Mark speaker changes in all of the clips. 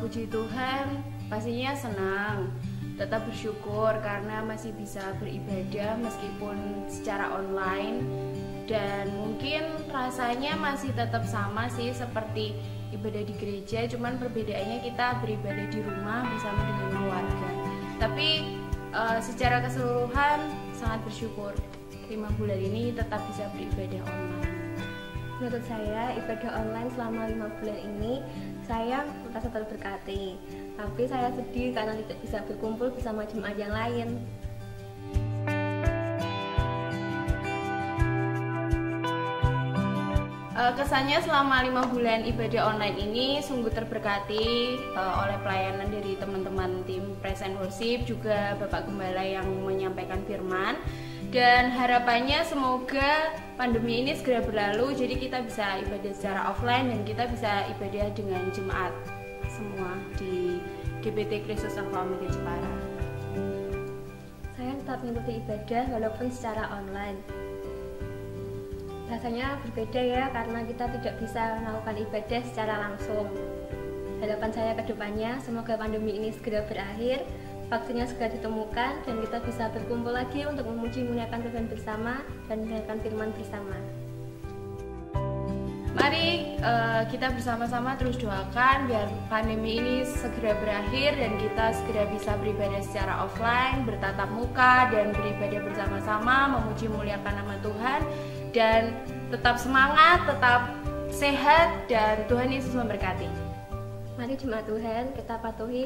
Speaker 1: puji Tuhan, pastinya senang, tetap bersyukur karena masih bisa beribadah meskipun secara online. Dan mungkin rasanya masih tetap sama sih seperti ibadah di gereja, cuman perbedaannya kita beribadah di rumah bersama dengan keluarga. Tapi secara keseluruhan sangat bersyukur 5 bulan ini tetap bisa beribadah online.
Speaker 2: Menurut saya ibadah online selama 5 bulan ini saya merasa terberkati. Tapi saya sedih karena tidak bisa berkumpul bersama jemaat yang lain.
Speaker 1: Kesannya selama 5 bulan ibadah online ini sungguh terberkati oleh pelayanan dari teman-teman tim Praise and Worship, juga Bapak Gembala yang menyampaikan firman. Dan harapannya semoga pandemi ini segera berlalu, jadi kita bisa ibadah secara offline dan kita bisa ibadah dengan jemaat semua di GBT Kristus Alpha Omega Jepara.
Speaker 2: Saya tetap mengikuti ibadah walaupun secara online. Rasanya berbeda ya, karena kita tidak bisa melakukan ibadah secara langsung. Harapan saya ke depannya, semoga pandemi ini segera berakhir, vaksinnya segera ditemukan, dan kita bisa berkumpul lagi untuk memuji muliakan Tuhan bersama dan mendengarkan firman bersama.
Speaker 1: Mari kita bersama-sama terus doakan biar pandemi ini segera berakhir dan kita segera bisa beribadah secara offline, bertatap muka dan beribadah bersama-sama, memuji muliakan nama Tuhan. Dan tetap semangat, tetap sehat, dan Tuhan Yesus memberkati.
Speaker 2: Mari jemaat Tuhan, kita patuhi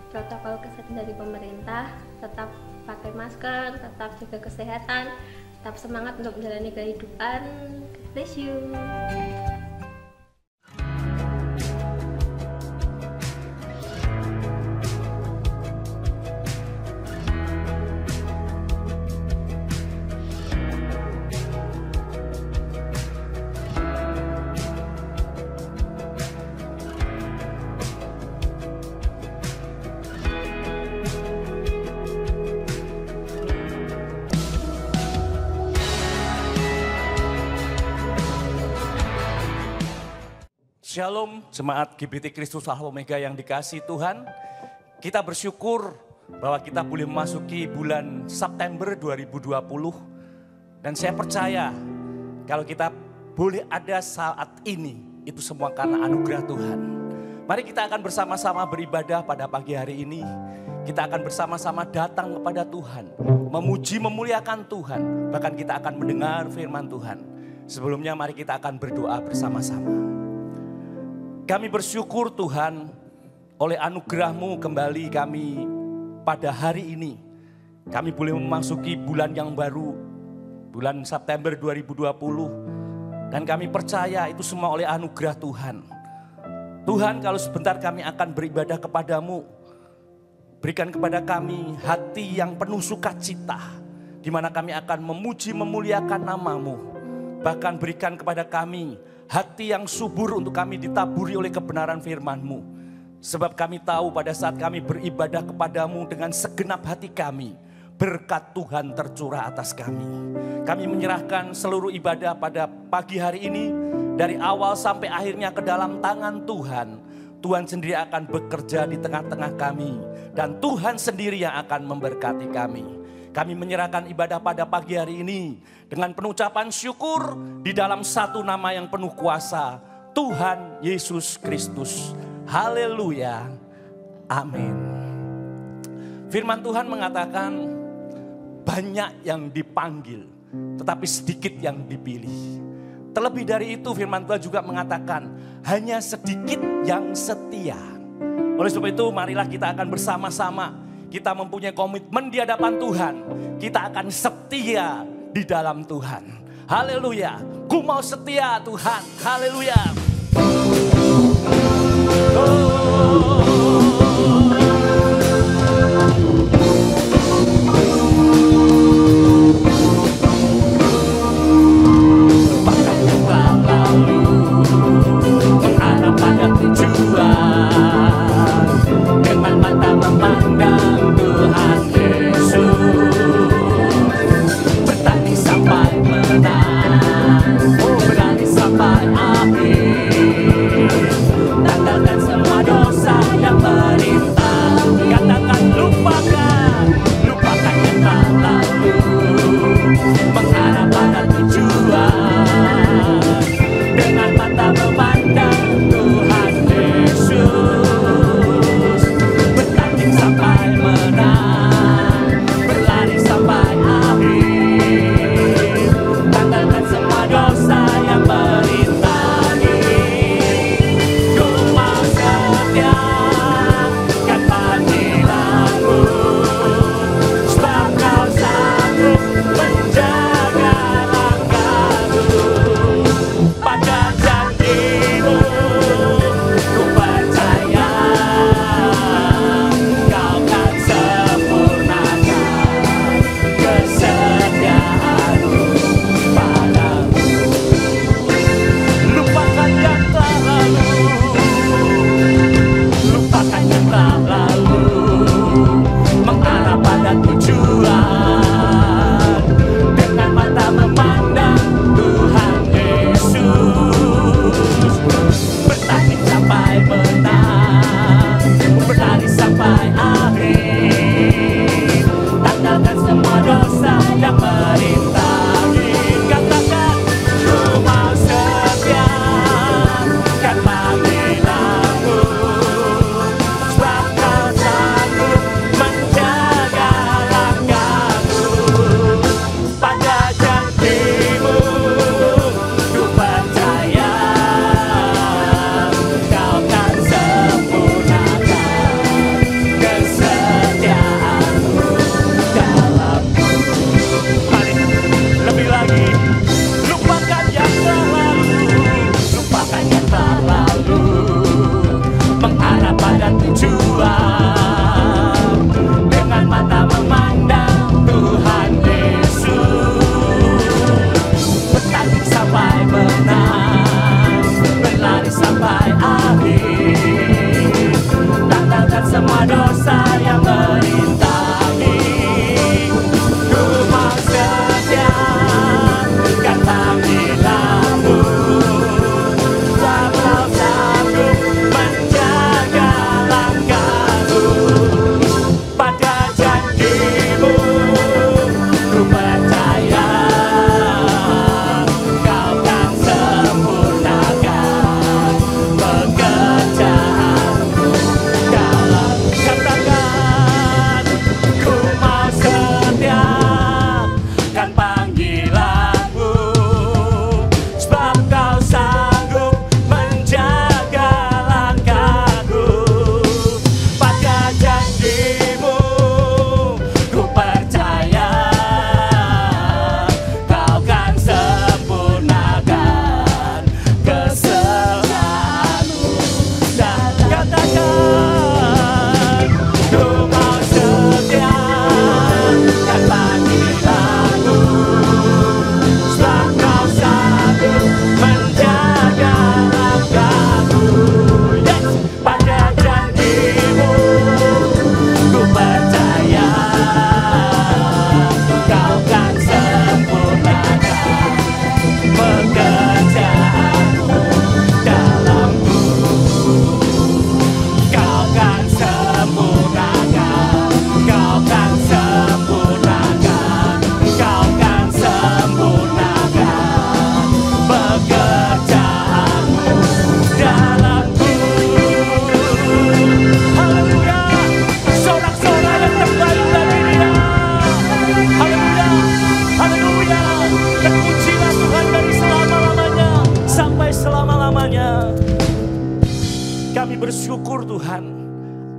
Speaker 2: protokol kesehatan dari pemerintah, tetap pakai masker, tetap jaga kesehatan, tetap semangat untuk menjalani kehidupan. God bless you.
Speaker 3: Shalom jemaat GBT Kristus Alpha Omega yang dikasihi Tuhan. Kita bersyukur bahwa kita boleh memasuki bulan September 2020. Dan saya percaya kalau kita boleh ada saat ini, itu semua karena anugerah Tuhan. Mari kita akan bersama-sama beribadah pada pagi hari ini. Kita akan bersama-sama datang kepada Tuhan, memuji memuliakan Tuhan. Bahkan kita akan mendengar firman Tuhan. Sebelumnya mari kita akan berdoa bersama-sama. Kami bersyukur Tuhan, oleh anugerah-Mu kembali kami pada hari ini. Kami boleh memasuki bulan yang baru, bulan September 2020. Dan kami percaya itu semua oleh anugerah Tuhan. Tuhan, kalau sebentar kami akan beribadah kepadamu, berikan kepada kami hati yang penuh sukacita, di mana kami akan memuji memuliakan nama-Mu. Bahkan berikan kepada kami hati yang subur untuk kami ditaburi oleh kebenaran firman-Mu. Sebab kami tahu pada saat kami beribadah kepadamu dengan segenap hati kami, berkat Tuhan tercurah atas kami. Kami menyerahkan seluruh ibadah pada pagi hari ini, dari awal sampai akhirnya ke dalam tangan Tuhan. Tuhan sendiri akan bekerja di tengah-tengah kami, dan Tuhan sendiri yang akan memberkati kami. Kami menyerahkan ibadah pada pagi hari ini dengan penucapan syukur di dalam satu nama yang penuh kuasa, Tuhan Yesus Kristus. Haleluya. Amin. Firman Tuhan mengatakan banyak yang dipanggil, tetapi sedikit yang dipilih. Terlebih dari itu firman Tuhan juga mengatakan hanya sedikit yang setia. Oleh sebab itu marilah kita akan bersama-sama. Kita mempunyai komitmen di hadapan Tuhan. Kita akan setia di dalam Tuhan. Haleluya. Ku mau setia Tuhan. Haleluya. Mengarah pada tujuan dengan mata memandang Tuhan Yesus, bertani sampai menang, berani sampai akhir, tanggalkan semua doa.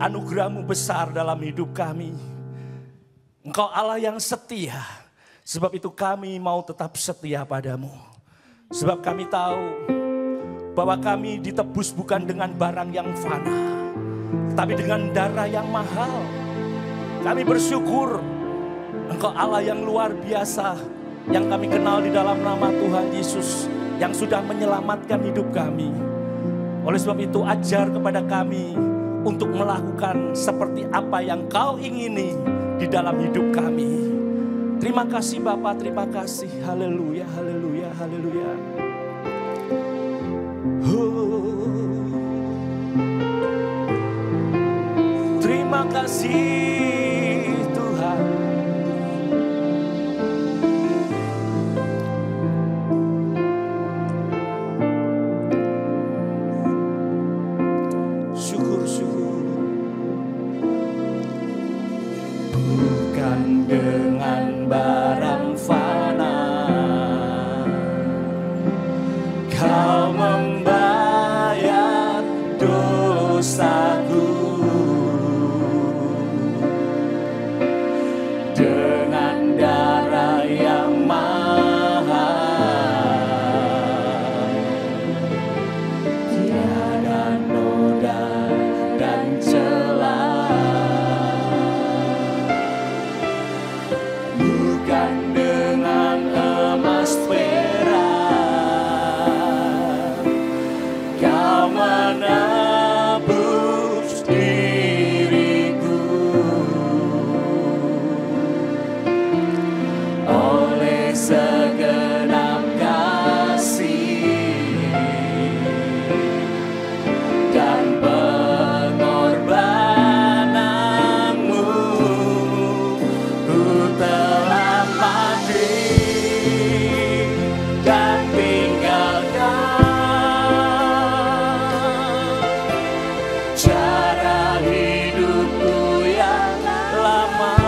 Speaker 3: anugerah-Mu besar dalam hidup kami. Engkau Allah yang setia. Sebab itu kami mau tetap setia padamu. Sebab kami tahu bahwa kami ditebus bukan dengan barang yang fana, tapi dengan darah yang mahal. Kami bersyukur Engkau Allah yang luar biasa, yang kami kenal di dalam nama Tuhan Yesus, yang sudah menyelamatkan hidup kami. Oleh sebab itu ajar kepada kami untuk melakukan seperti apa yang Kau ingini di dalam hidup kami. Terima kasih Bapa, terima kasih. Haleluya, haleluya, haleluya. Terima kasih Tuhan. Syukur-syukur. Bukan dengan barang fana Kau membayar dosaku, dengan darah yang mahal. Tiada noda dan celah, bukan dengan emas perak Kau menebus diriku. Oleh segenap kasih dan pengorbananmu, ku telah mati dan tinggalkan cara hidupku yang lama.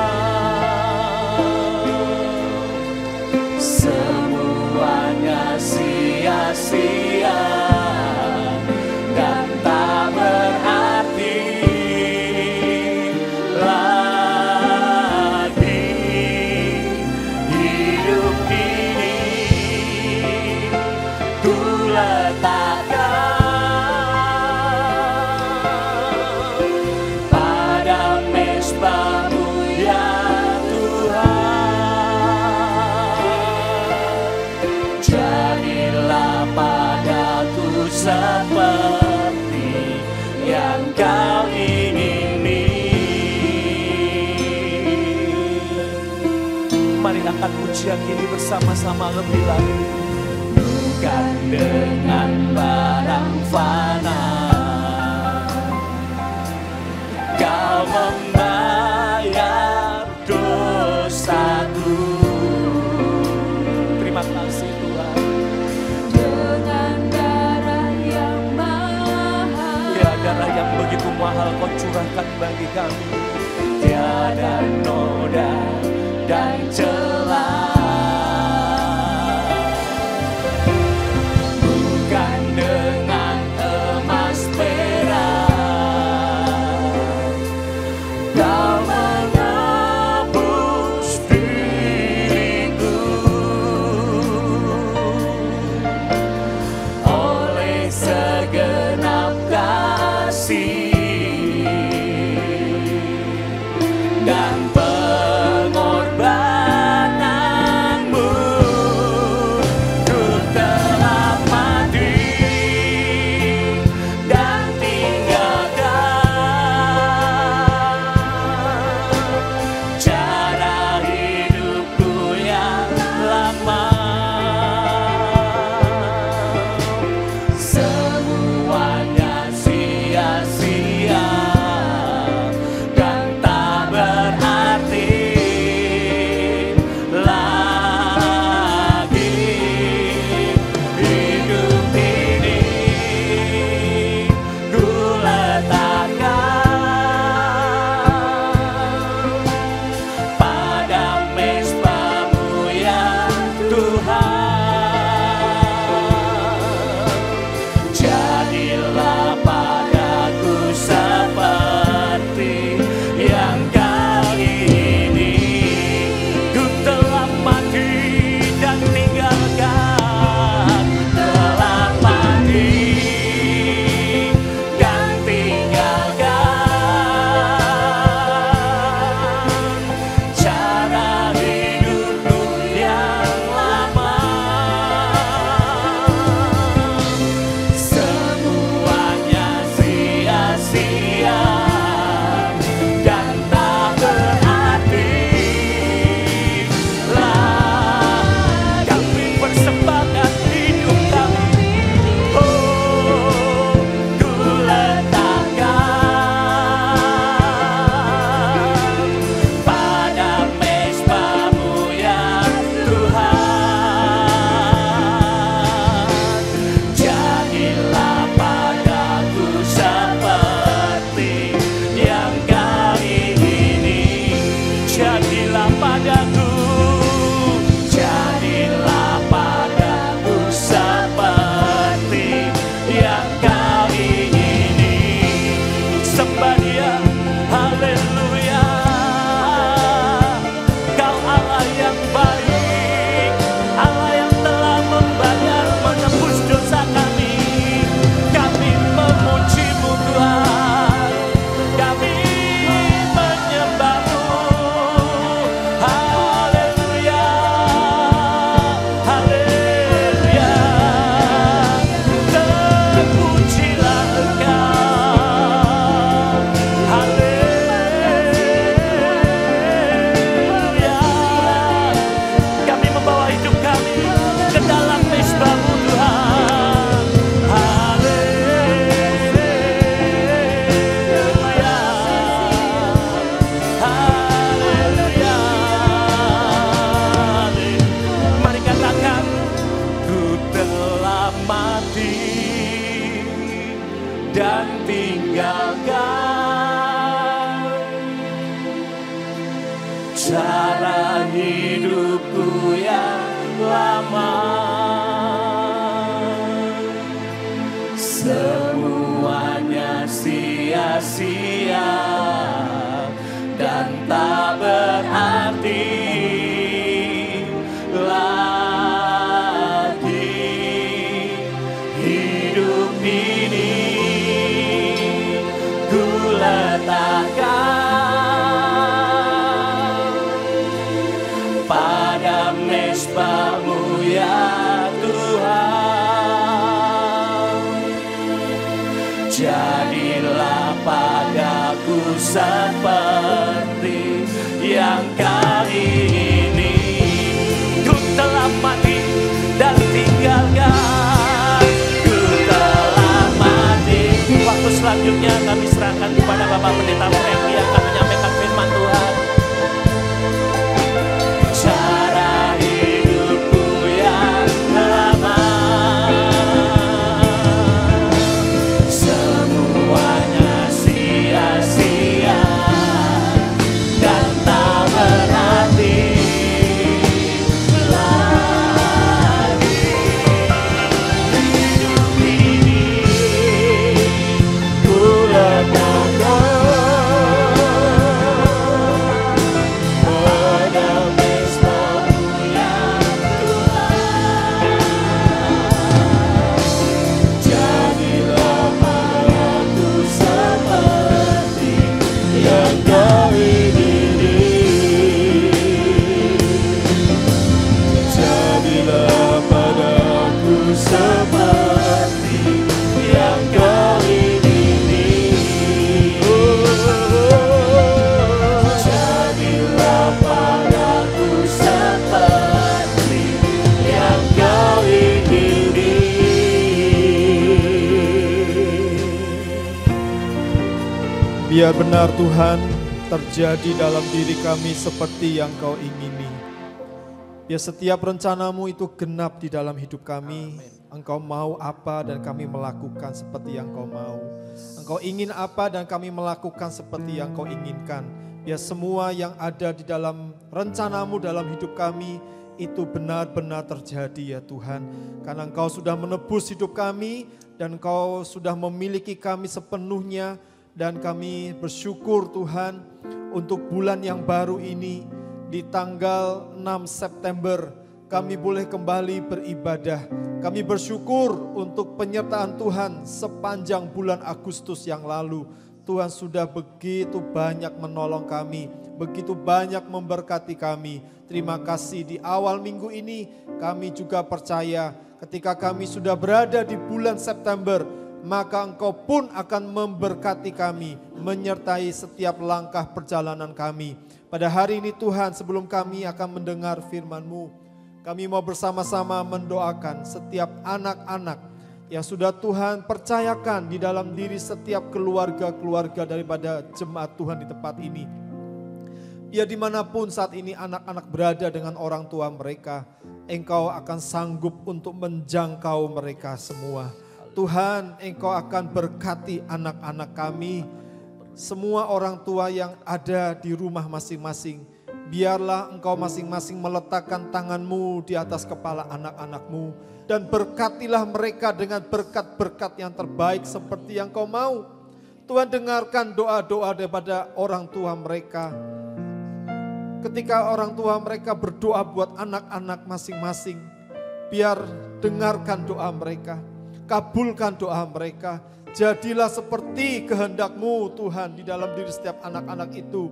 Speaker 3: Semuanya sia-sia dan tak berarti lagi. Hidup ini ku letakkan pada mezbah-Mu ya Tuhan. Jadilah padaku seperti yang Kau ingini. Mari angkat pujian ini bersama-sama lebih lagi. Bukan dengan barang fana Kau membayar dosaku. Terima kasih Tuhan.
Speaker 1: Dengan darah yang mahal.
Speaker 3: Ya, darah yang begitu mahal Kau curahkan bagi kami. Tiada noda dan celah, bukan dengan emas perak Kau menebus diriku. Oleh segenap kasih cara hidupku yang lama, semuanya sia-sia dan tak berarti lagi. Hidup ini ku letakkan pada mezbah-Mu ya Tuhan. Jadilah padaku seperti yang kali ini ku telah mati dan tinggalkan. Ku telah mati. Waktu selanjutnya kami serahkan kepada Bapak Pendeta Frank yang akan menyampaikan firman Tuhan. Cara hidupku yang lama, semuanya sia-sia dan tak berarti lagi. Hidup ini ku letakkan pada mezbah-Mu ya Tuhan. Jadilah padaku seperti yang Kau ingini. Jadilah padaku seperti yang Kau ingini. Jadilah padaku seperti yang Kau ingini.
Speaker 4: Biar benar Tuhan terjadi dalam diri kami seperti yang Kau ingini. Biar setiap rencana-Mu itu genap di dalam hidup kami. Engkau mau apa dan kami melakukan seperti yang Kau mau. Engkau ingin apa dan kami melakukan seperti yang Kau inginkan. Biar semua yang ada di dalam rencana-Mu dalam hidup kami itu benar-benar terjadi ya Tuhan. Karena Engkau sudah menebus hidup kami dan Engkau sudah memiliki kami sepenuhnya. Dan kami bersyukur Tuhan untuk bulan yang baru ini di tanggal 6 September kami boleh kembali beribadah. Kami bersyukur untuk penyertaan Tuhan sepanjang bulan Agustus yang lalu. Tuhan sudah begitu banyak menolong kami, begitu banyak memberkati kami. Terima kasih di awal minggu ini kami juga percaya ketika kami sudah berada di bulan September, maka Engkau pun akan memberkati kami, menyertai setiap langkah perjalanan kami. Pada hari ini Tuhan, sebelum kami akan mendengar firman-Mu, kami mau bersama-sama mendoakan setiap anak-anak yang sudah Tuhan percayakan di dalam diri setiap keluarga-keluarga daripada jemaat Tuhan di tempat ini. Biar dimanapun saat ini anak-anak berada dengan orang tua mereka, Engkau akan sanggup untuk menjangkau mereka semua. Tuhan, Engkau akan berkati anak-anak kami, semua orang tua yang ada di rumah masing-masing. Biarlah Engkau masing-masing meletakkan tangan-Mu di atas kepala anak-anak-Mu. Dan berkatilah mereka dengan berkat-berkat yang terbaik seperti yang Kau mau. Tuhan, dengarkan doa-doa daripada orang tua mereka. Ketika orang tua mereka berdoa buat anak-anak masing-masing, biar dengarkan doa mereka. Kabulkan doa mereka. Jadilah seperti kehendak-Mu Tuhan di dalam diri setiap anak-anak itu.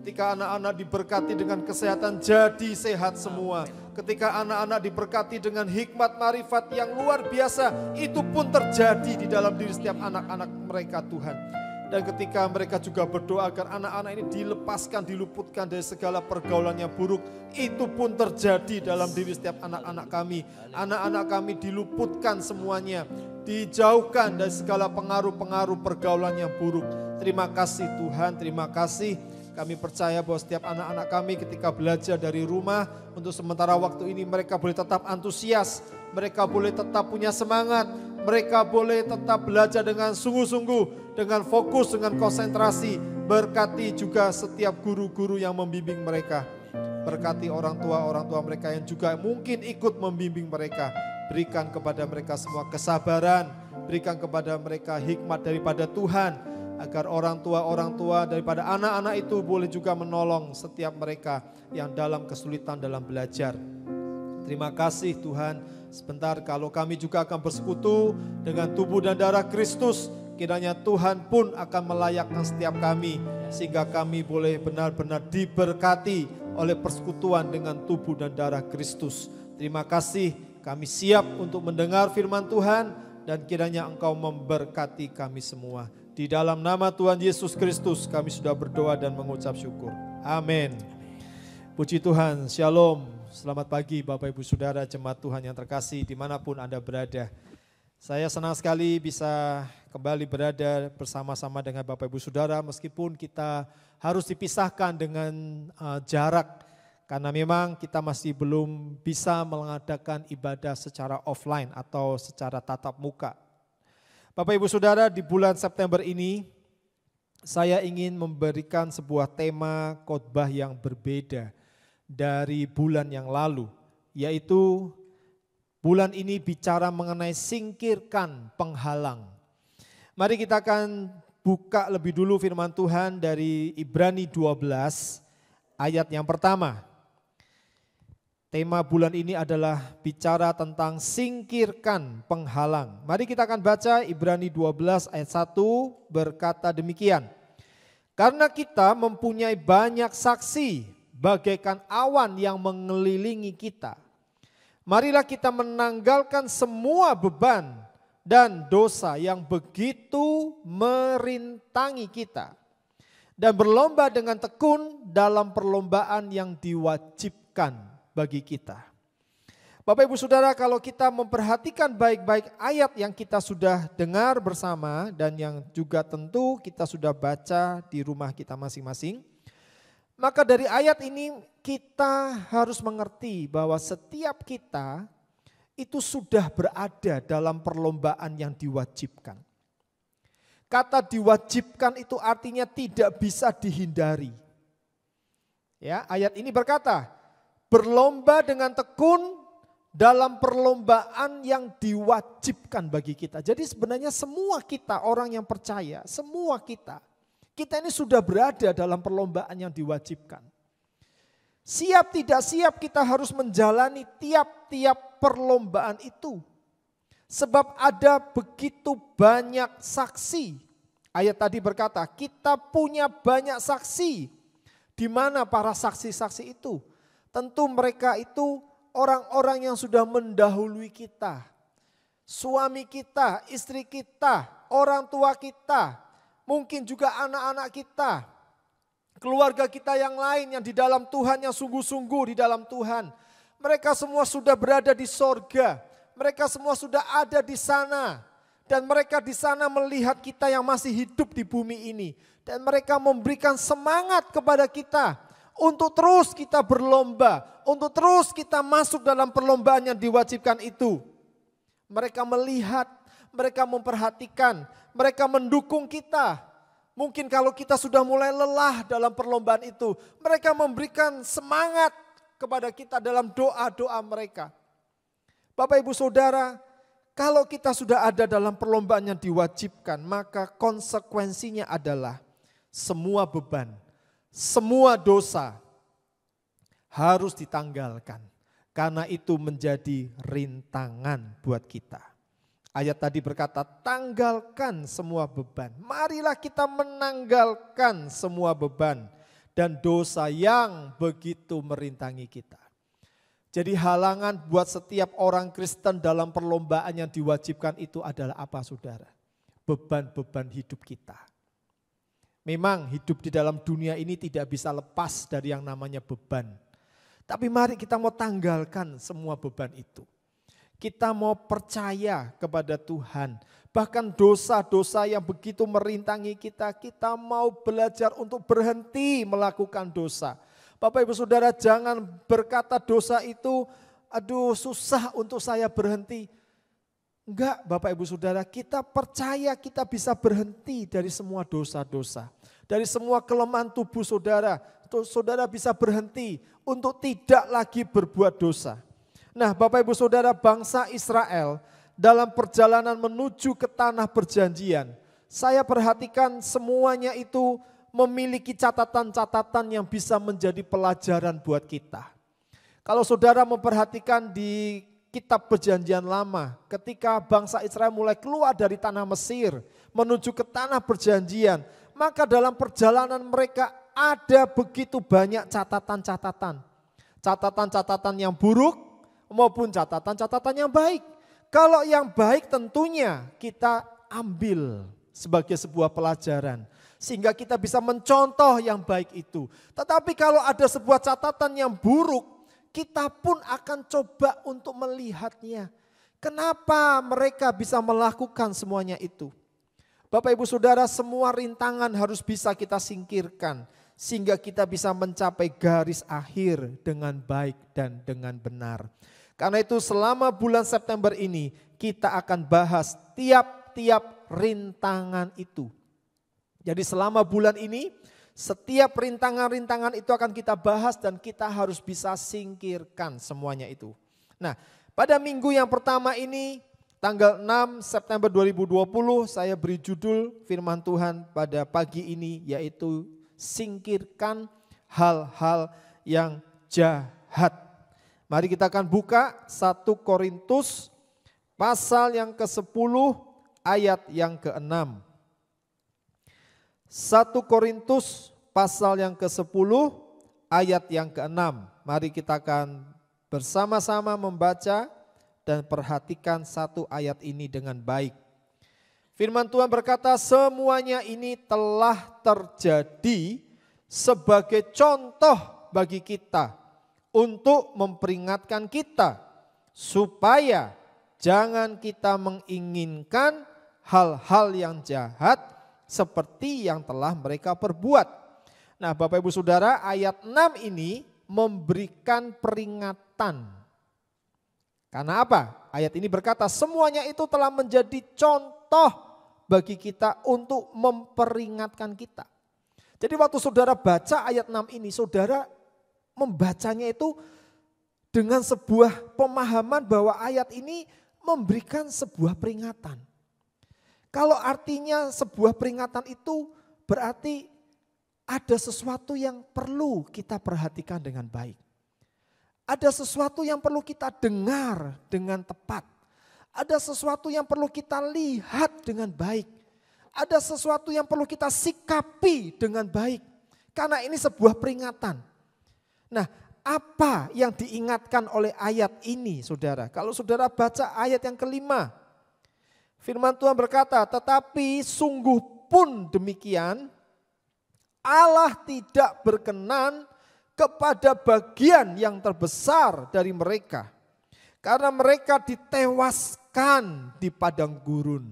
Speaker 4: Ketika anak-anak diberkati dengan kesehatan, jadi sehat semua. Ketika anak-anak diberkati dengan hikmat marifat yang luar biasa, itu pun terjadi di dalam diri setiap anak-anak mereka Tuhan. Dan ketika mereka juga berdoa agar anak-anak ini dilepaskan, diluputkan dari segala pergaulan yang buruk, itu pun terjadi dalam diri setiap anak-anak kami. Anak-anak kami diluputkan semuanya, dijauhkan dari segala pengaruh-pengaruh pergaulan yang buruk. Terima kasih Tuhan, terima kasih. Kami percaya bahwa setiap anak-anak kami ketika belajar dari rumah, untuk sementara waktu ini mereka boleh tetap antusias, mereka boleh tetap punya semangat, mereka boleh tetap belajar dengan sungguh-sungguh, dengan fokus, dengan konsentrasi. Berkati juga setiap guru-guru yang membimbing mereka. Berkati orang tua mereka yang juga mungkin ikut membimbing mereka. Berikan kepada mereka semua kesabaran, berikan kepada mereka hikmat daripada Tuhan, agar orang tua daripada anak-anak itu boleh juga menolong setiap mereka yang dalam kesulitan dalam belajar. Terima kasih Tuhan, sebentar kalau kami juga akan bersekutu dengan tubuh dan darah Kristus, kiranya Tuhan pun akan melayakkan setiap kami, sehingga kami boleh benar-benar diberkati oleh persekutuan dengan tubuh dan darah Kristus. Terima kasih, kami siap untuk mendengar firman Tuhan, dan kiranya Engkau memberkati kami semua. Di dalam nama Tuhan Yesus Kristus kami sudah berdoa dan mengucap syukur. Amin. Puji Tuhan, Shalom. Selamat pagi Bapak Ibu Saudara jemaat Tuhan yang terkasih dimanapun Anda berada. Saya senang sekali bisa kembali berada bersama-sama dengan Bapak Ibu Saudara meskipun kita harus dipisahkan dengan jarak. Karena memang kita masih belum bisa mengadakan ibadah secara offline atau secara tatap muka. Bapak Ibu Saudara, di bulan September ini saya ingin memberikan sebuah tema khotbah yang berbeda dari bulan yang lalu, yaitu bulan ini bicara mengenai singkirkan penghalang. Mari kita akan buka lebih dulu firman Tuhan dari Ibrani 12 ayat yang pertama. Tema bulan ini adalah bicara tentang singkirkan penghalang. Mari kita akan baca Ibrani 12 ayat 1 berkata demikian. Karena kita mempunyai banyak saksi bagaikan awan yang mengelilingi kita. Marilah kita menanggalkan semua beban dan dosa yang begitu merintangi kita. Dan berlomba dengan tekun dalam perlombaan yang diwajibkan bagi kita. Bapak Ibu Saudara, kalau kita memperhatikan baik-baik ayat yang kita sudah dengar bersama dan yang juga tentu kita sudah baca di rumah kita masing-masing, maka dari ayat ini kita harus mengerti bahwa setiap kita itu sudah berada dalam perlombaan yang diwajibkan. Kata diwajibkan itu artinya tidak bisa dihindari. Ya, ayat ini berkata, berlomba dengan tekun dalam perlombaan yang diwajibkan bagi kita. Jadi sebenarnya semua kita orang yang percaya, semua kita ini sudah berada dalam perlombaan yang diwajibkan. Siap tidak siap kita harus menjalani tiap-tiap perlombaan itu. Sebab ada begitu banyak saksi. Ayat tadi berkata, kita punya banyak saksi. Di mana para saksi-saksi itu? Tentu mereka itu orang-orang yang sudah mendahului kita. Suami kita, istri kita, orang tua kita, mungkin juga anak-anak kita, keluarga kita yang lain yang di dalam Tuhan, yang sungguh-sungguh di dalam Tuhan. Mereka semua sudah berada di sorga, mereka semua sudah ada di sana. Dan mereka di sana melihat kita yang masih hidup di bumi ini. Dan mereka memberikan semangat kepada kita untuk terus kita berlomba, untuk terus kita masuk dalam perlombaan yang diwajibkan itu. Mereka melihat, mereka memperhatikan, mereka mendukung kita. Mungkin kalau kita sudah mulai lelah dalam perlombaan itu, mereka memberikan semangat kepada kita dalam doa-doa mereka. Bapak Ibu Saudara, kalau kita sudah ada dalam perlombaan yang diwajibkan, maka konsekuensinya adalah semua beban, semua dosa harus ditanggalkan. Karena itu menjadi rintangan buat kita. Ayat tadi berkata, tanggalkan semua beban. Marilah kita menanggalkan semua beban dan dosa yang begitu merintangi kita. Jadi halangan buat setiap orang Kristen dalam perlombaan yang diwajibkan itu adalah apa, saudara? Beban-beban hidup kita. Memang hidup di dalam dunia ini tidak bisa lepas dari yang namanya beban. Tapi mari kita mau tanggalkan semua beban itu. Kita mau percaya kepada Tuhan. Bahkan dosa-dosa yang begitu merintangi kita, kita mau belajar untuk berhenti melakukan dosa. Bapak Ibu Saudara, jangan berkata dosa itu, aduh susah untuk saya berhenti. Enggak Bapak Ibu Saudara, kita percaya kita bisa berhenti dari semua dosa-dosa. dari semua kelemahan tubuh saudara. Saudara bisa berhenti untuk tidak lagi berbuat dosa. Nah, Bapak Ibu Saudara, bangsa Israel dalam perjalanan menuju ke tanah perjanjian, saya perhatikan semuanya itu memiliki catatan-catatan yang bisa menjadi pelajaran buat kita. Kalau saudara memperhatikan di kitab perjanjian lama, ketika bangsa Israel mulai keluar dari tanah Mesir menuju ke tanah perjanjian, maka dalam perjalanan mereka ada begitu banyak catatan-catatan. Catatan-catatan yang buruk maupun catatan-catatan yang baik. Kalau yang baik tentunya kita ambil sebagai sebuah pelajaran. Sehingga kita bisa mencontoh yang baik itu. Tetapi kalau ada sebuah catatan yang buruk, kita pun akan coba untuk melihatnya. Kenapa mereka bisa melakukan semuanya itu? Bapak Ibu Saudara, semua rintangan harus bisa kita singkirkan. Sehingga kita bisa mencapai garis akhir dengan baik dan dengan benar. Karena itu selama bulan September ini kita akan bahas tiap-tiap rintangan itu. Jadi selama bulan ini setiap rintangan-rintangan itu akan kita bahas dan kita harus bisa singkirkan semuanya itu. Nah, pada minggu yang pertama ini tanggal 6 September 2020 saya beri judul firman Tuhan pada pagi ini yaitu singkirkan hal-hal yang jahat. Mari kita akan buka 1 Korintus pasal yang ke-10 ayat yang ke-6. 1 Korintus pasal yang ke-10 ayat yang ke-6. Mari kita akan bersama-sama membaca dan perhatikan satu ayat ini dengan baik. Firman Tuhan berkata, semuanya ini telah terjadi sebagai contoh bagi kita untuk memperingatkan kita supaya jangan kita menginginkan hal-hal yang jahat seperti yang telah mereka perbuat. Nah, Bapak Ibu Saudara, ayat 6 ini memberikan peringatan. Karena apa? Ayat ini berkata semuanya itu telah menjadi contoh bagi kita untuk memperingatkan kita. Jadi waktu saudara baca ayat 6 ini, saudara membacanya itu dengan sebuah pemahaman bahwa ayat ini memberikan sebuah peringatan. Kalau artinya sebuah peringatan itu berarti ada sesuatu yang perlu kita perhatikan dengan baik. Ada sesuatu yang perlu kita dengar dengan tepat. Ada sesuatu yang perlu kita lihat dengan baik. Ada sesuatu yang perlu kita sikapi dengan baik. Karena ini sebuah peringatan. Nah, apa yang diingatkan oleh ayat ini, saudara? Kalau saudara baca ayat yang kelima, firman Tuhan berkata, tetapi sungguh pun demikian, Allah tidak berkenan kepada bagian yang terbesar dari mereka. Karena mereka ditewaskan di padang gurun.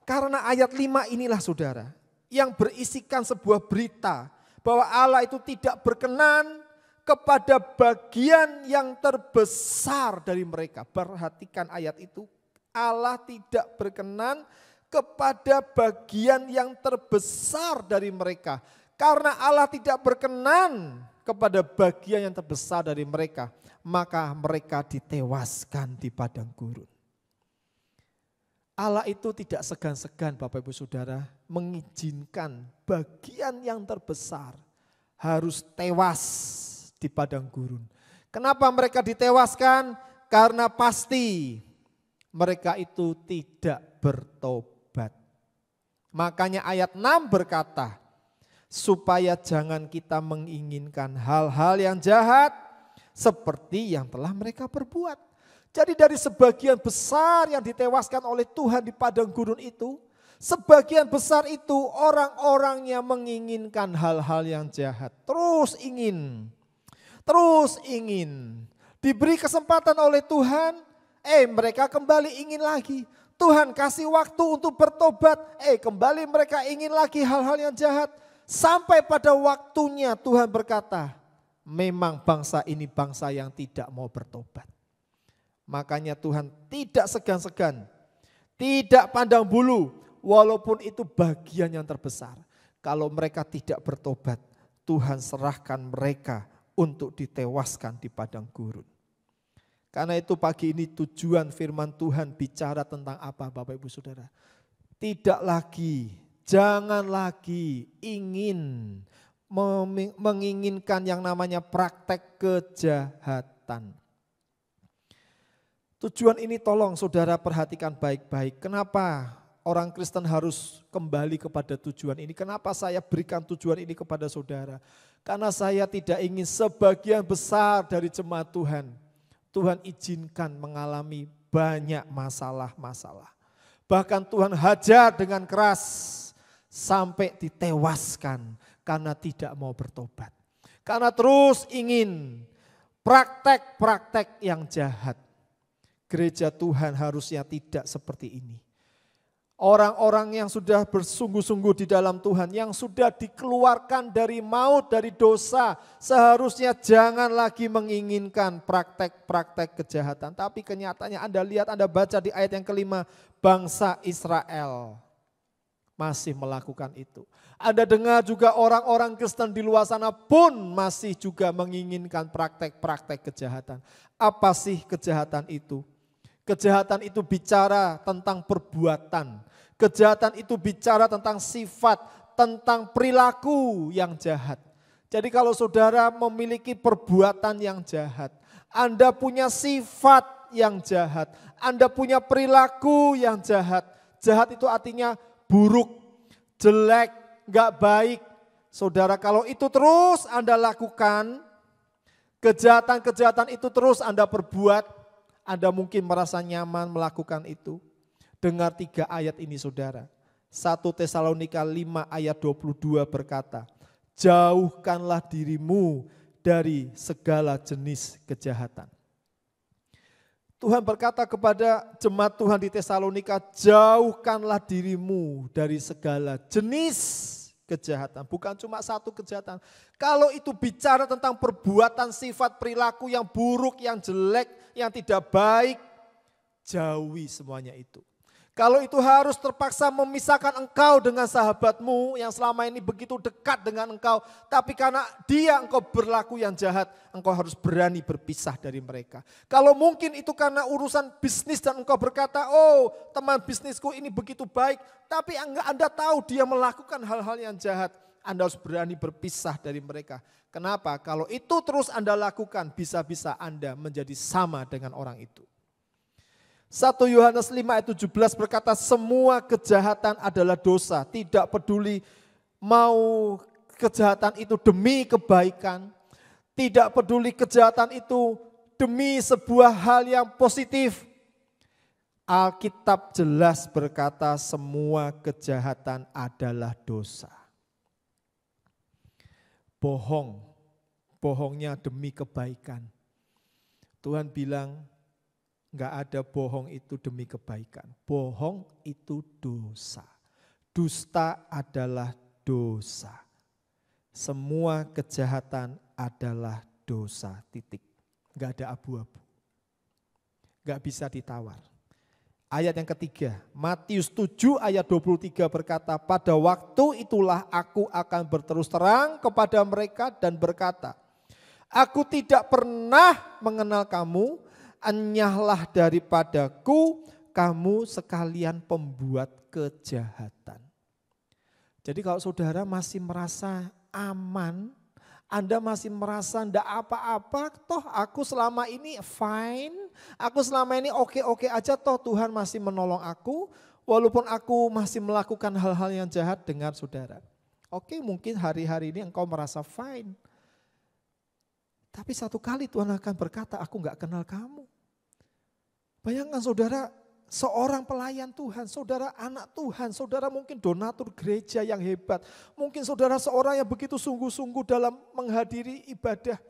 Speaker 4: Karena ayat 5 inilah saudara, yang berisikan sebuah berita bahwa Allah itu tidak berkenan kepada bagian yang terbesar dari mereka. Perhatikan ayat itu. Allah tidak berkenan kepada bagian yang terbesar dari mereka. Karena Allah tidak berkenan kepada bagian yang terbesar dari mereka, maka mereka ditewaskan di padang gurun. Allah itu tidak segan-segan Bapak Ibu Saudara mengizinkan bagian yang terbesar harus tewas di padang gurun. Kenapa mereka ditewaskan? Karena pasti mereka itu tidak bertobat. Makanya ayat 6 berkata, supaya jangan kita menginginkan hal-hal yang jahat seperti yang telah mereka perbuat. Jadi dari sebagian besar yang ditewaskan oleh Tuhan di padang gurun itu, sebagian besar itu orang-orang yang menginginkan hal-hal yang jahat. Terus ingin diberi kesempatan oleh Tuhan, mereka kembali ingin lagi. Tuhan kasih waktu untuk bertobat, kembali mereka ingin lagi hal-hal yang jahat. Sampai pada waktunya Tuhan berkata, memang bangsa ini bangsa yang tidak mau bertobat. Makanya Tuhan tidak segan-segan, tidak pandang bulu, walaupun itu bagian yang terbesar. Kalau mereka tidak bertobat, Tuhan serahkan mereka untuk ditewaskan di padang gurun. Karena itu pagi ini tujuan firman Tuhan bicara tentang apa Bapak Ibu Saudara? Tidak lagi, jangan lagi menginginkan yang namanya praktek kejahatan. Tujuan ini tolong saudara perhatikan baik-baik. Kenapa orang Kristen harus kembali kepada tujuan ini? Kenapa saya berikan tujuan ini kepada saudara? Karena saya tidak ingin sebagian besar dari jemaat Tuhan izinkan mengalami banyak masalah-masalah. Bahkan Tuhan hajar dengan keras sampai ditewaskan karena tidak mau bertobat. Karena terus ingin praktek-praktek yang jahat. Gereja Tuhan harusnya tidak seperti ini. Orang-orang yang sudah bersungguh-sungguh di dalam Tuhan, yang sudah dikeluarkan dari maut, dari dosa, seharusnya jangan lagi menginginkan praktek-praktek kejahatan. Tapi kenyataannya Anda lihat, Anda baca di ayat yang kelima, bangsa Israel masih melakukan itu. Anda dengar juga orang-orang Kristen di luar sana pun masih juga menginginkan praktek-praktek kejahatan. Apa sih kejahatan itu? Kejahatan itu bicara tentang perbuatan. Kejahatan itu bicara tentang sifat, tentang perilaku yang jahat. Jadi kalau saudara memiliki perbuatan yang jahat, Anda punya sifat yang jahat, Anda punya perilaku yang jahat. Jahat itu artinya buruk, jelek, gak baik. Saudara, kalau itu terus Anda lakukan, kejahatan-kejahatan itu terus Anda perbuat, Anda mungkin merasa nyaman melakukan itu. Dengar 3 ayat ini saudara. 1 Tesalonika 5 ayat 22 berkata, jauhkanlah dirimu dari segala jenis kejahatan. Tuhan berkata kepada jemaat Tuhan di Tesalonika, jauhkanlah dirimu dari segala jenis kejahatan. Bukan cuma satu kejahatan. Kalau itu bicara tentang perbuatan, sifat, perilaku yang buruk, yang jelek, yang tidak baik, jauhi semuanya itu. Kalau itu harus terpaksa memisahkan engkau dengan sahabatmu yang selama ini begitu dekat dengan engkau, tapi karena engkau berlaku yang jahat, engkau harus berani berpisah dari mereka. Kalau mungkin itu karena urusan bisnis dan engkau berkata, oh teman bisnisku ini begitu baik, tapi Anda tahu dia melakukan hal-hal yang jahat, Anda harus berani berpisah dari mereka. Kenapa? Kalau itu terus Anda lakukan, bisa-bisa Anda menjadi sama dengan orang itu. 1 Yohanes 5 ayat 17 berkata, semua kejahatan adalah dosa. Tidak peduli mau kejahatan itu demi kebaikan. Tidak peduli kejahatan itu demi sebuah hal yang positif. Alkitab jelas berkata semua kejahatan adalah dosa. Bohongnya demi kebaikan. Tuhan bilang, enggak ada bohong itu demi kebaikan. Bohong itu dosa. Dusta adalah dosa. Semua kejahatan adalah dosa, titik. Enggak ada abu-abu. Enggak bisa ditawar. Ayat yang ketiga, Matius 7 ayat 23 berkata, pada waktu itulah aku akan berterus terang kepada mereka dan berkata, aku tidak pernah mengenal kamu, enyahlah daripadaku kamu sekalian pembuat kejahatan. Jadi kalau saudara masih merasa aman, Anda masih merasa enggak apa-apa, toh aku selama ini fine, aku selama ini oke-oke aja, toh Tuhan masih menolong aku, walaupun aku masih melakukan hal-hal yang jahat, dengar saudara. Oke, mungkin hari-hari ini engkau merasa fine. Tapi satu kali Tuhan akan berkata, aku enggak kenal kamu. Bayangkan saudara, seorang pelayan Tuhan, saudara anak Tuhan, saudara mungkin donatur gereja yang hebat. Mungkin saudara seorang yang begitu sungguh-sungguh dalam menghadiri ibadah.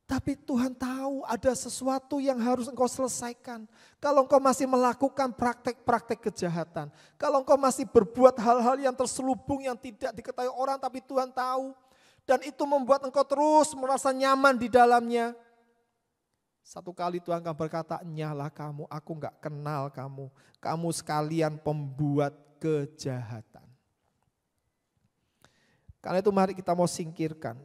Speaker 4: Tapi Tuhan tahu ada sesuatu yang harus engkau selesaikan. Kalau engkau masih melakukan praktek-praktek kejahatan. Kalau engkau masih berbuat hal-hal yang terselubung yang tidak diketahui orang tapi Tuhan tahu. Dan itu membuat engkau terus merasa nyaman di dalamnya. Satu kali Tuhan akan berkata, nyala kamu, aku enggak kenal kamu. Kamu sekalian pembuat kejahatan. Karena itu mari kita mau singkirkan.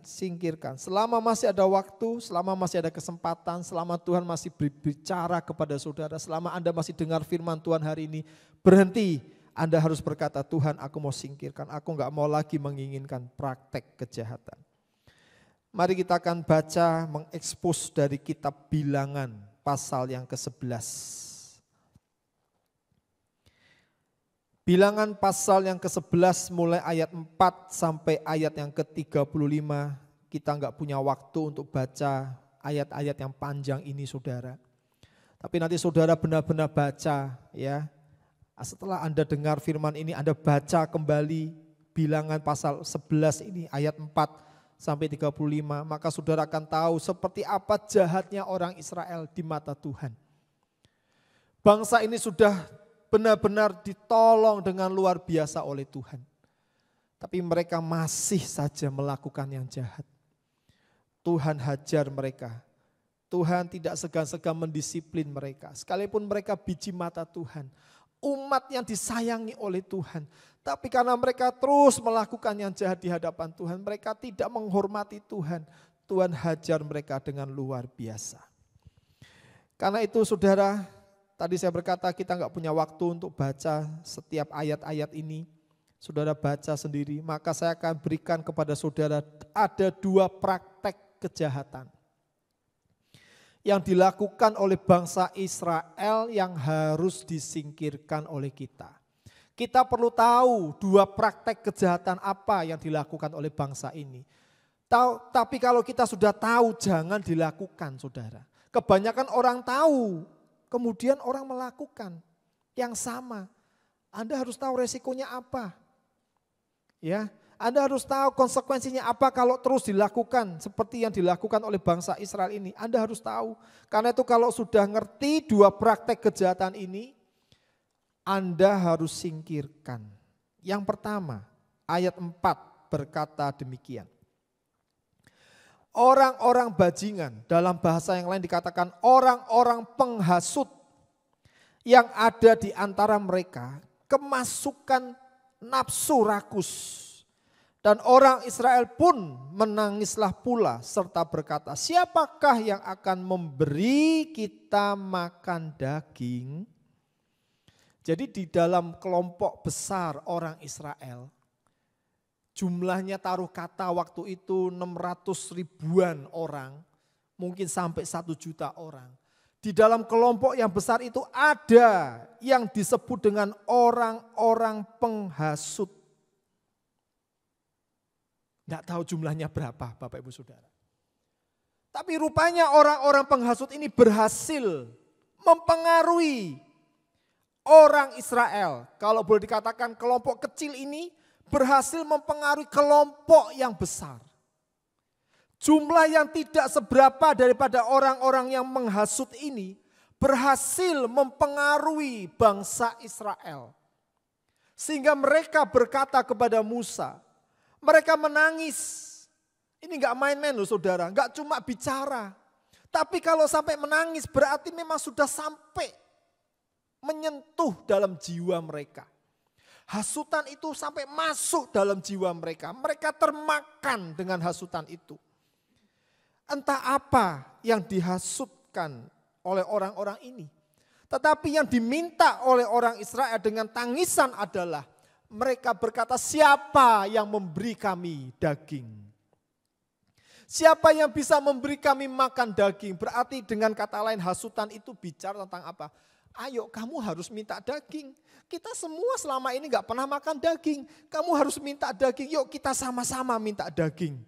Speaker 4: Selama masih ada waktu, selama masih ada kesempatan, selama Tuhan masih berbicara kepada saudara, selama Anda masih dengar firman Tuhan hari ini, berhenti. Anda harus berkata, Tuhan aku mau singkirkan, aku gak mau lagi menginginkan praktek kejahatan. Mari kita akan baca, mengekspos dari kitab Bilangan pasal yang ke-11. Bilangan pasal yang ke-11 mulai ayat 4 sampai ayat yang ke-35. Kita enggak punya waktu untuk baca ayat-ayat yang panjang ini saudara. Tapi nanti saudara benar-benar baca ya. Setelah Anda dengar firman ini Anda baca kembali Bilangan pasal 11 ini ayat 4 sampai 35. Maka saudara akan tahu seperti apa jahatnya orang Israel di mata Tuhan. Bangsa ini sudah benar-benar ditolong dengan luar biasa oleh Tuhan. Tapi mereka masih saja melakukan yang jahat. Tuhan hajar mereka. Tuhan tidak segan-segan mendisiplin mereka. Sekalipun mereka biji mata Tuhan. Umat yang disayangi oleh Tuhan. Tapi karena mereka terus melakukan yang jahat di hadapan Tuhan. Mereka tidak menghormati Tuhan. Tuhan hajar mereka dengan luar biasa. Karena itu saudara, tadi saya berkata kita nggak punya waktu untuk baca setiap ayat-ayat ini. Saudara baca sendiri, maka saya akan berikan kepada saudara ada 2 praktek kejahatan yang dilakukan oleh bangsa Israel yang harus disingkirkan oleh kita. Kita perlu tahu 2 praktek kejahatan apa yang dilakukan oleh bangsa ini. Tapi kalau kita sudah tahu jangan dilakukan saudara. Kebanyakan orang tahu. Kemudian orang melakukan yang sama. Anda harus tahu resikonya apa. Ya, Anda harus tahu konsekuensinya apa kalau terus dilakukan seperti yang dilakukan oleh bangsa Israel ini. Anda harus tahu. Karena itu kalau sudah ngerti 2 praktek kejahatan ini, Anda harus singkirkan. Yang pertama, ayat 4 berkata demikian. Orang-orang bajingan, dalam bahasa yang lain dikatakan orang-orang penghasut yang ada di antara mereka kemasukan nafsu rakus. Dan orang Israel pun menangislah pula serta berkata, siapakah yang akan memberi kita makan daging? Jadi di dalam kelompok besar orang Israel, jumlahnya taruh kata waktu itu 600 ribuan orang, mungkin sampai 1 juta orang. Di dalam kelompok yang besar itu ada yang disebut dengan orang-orang penghasut. Nggak tahu jumlahnya berapa Bapak Ibu Saudara. Tapi rupanya orang-orang penghasut ini berhasil mempengaruhi orang Israel. Kalau boleh dikatakan kelompok kecil ini berhasil mempengaruhi kelompok yang besar. Jumlah yang tidak seberapa daripada orang-orang yang menghasut ini berhasil mempengaruhi bangsa Israel. Sehingga mereka berkata kepada Musa, mereka menangis. Ini enggak main-main loh saudara, enggak cuma bicara. Tapi kalau sampai menangis berarti memang sudah sampai menyentuh dalam jiwa mereka. Hasutan itu sampai masuk dalam jiwa mereka. Mereka termakan dengan hasutan itu. Entah apa yang dihasutkan oleh orang-orang ini. Tetapi yang diminta oleh orang Israel dengan tangisan adalah mereka berkata, siapa yang memberi kami daging? Siapa yang bisa memberi kami makan daging? Berarti dengan kata lain hasutan itu bicara tentang apa? Ayo kamu harus minta daging. Kita semua selama ini gak pernah makan daging. Kamu harus minta daging, yuk kita sama-sama minta daging.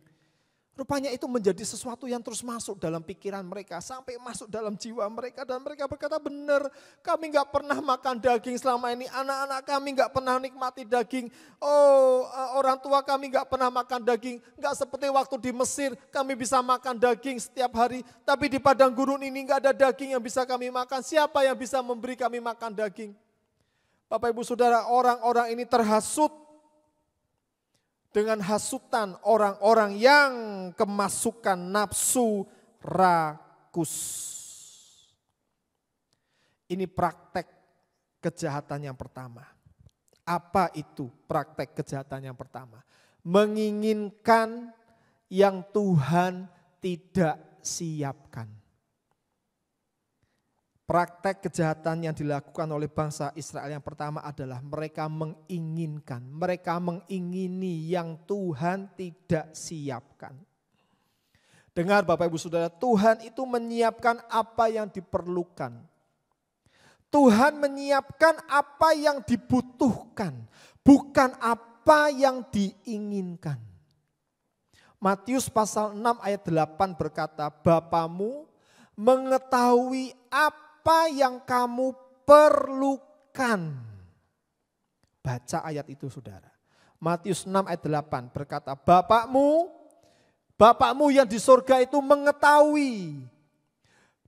Speaker 4: Rupanya itu menjadi sesuatu yang terus masuk dalam pikiran mereka. Sampai masuk dalam jiwa mereka. Dan mereka berkata benar, kami gak pernah makan daging selama ini. Anak-anak kami gak pernah nikmati daging. Oh, orang tua kami gak pernah makan daging. Gak seperti waktu di Mesir, kami bisa makan daging setiap hari. Tapi di padang gurun ini gak ada daging yang bisa kami makan. Siapa yang bisa memberi kami makan daging? Bapak Ibu Saudara, orang-orang ini terhasut dengan hasutan orang-orang yang kemasukan nafsu rakus. Ini praktek kejahatan yang pertama. Apa itu praktek kejahatan yang pertama? menginginkan yang Tuhan tidak siapkan. Praktek kejahatan yang dilakukan oleh bangsa Israel yang pertama adalah mereka menginginkan, mereka mengingini yang Tuhan tidak siapkan. Dengar Bapak Ibu Saudara, Tuhan itu menyiapkan apa yang diperlukan. Tuhan menyiapkan apa yang dibutuhkan, bukan apa yang diinginkan. Matius pasal 6 ayat 8 berkata, Bapamu mengetahui apa yang kamu perlukan. Baca ayat itu saudara. Matius 6 ayat 8 berkata, Bapakmu yang di surga itu mengetahui.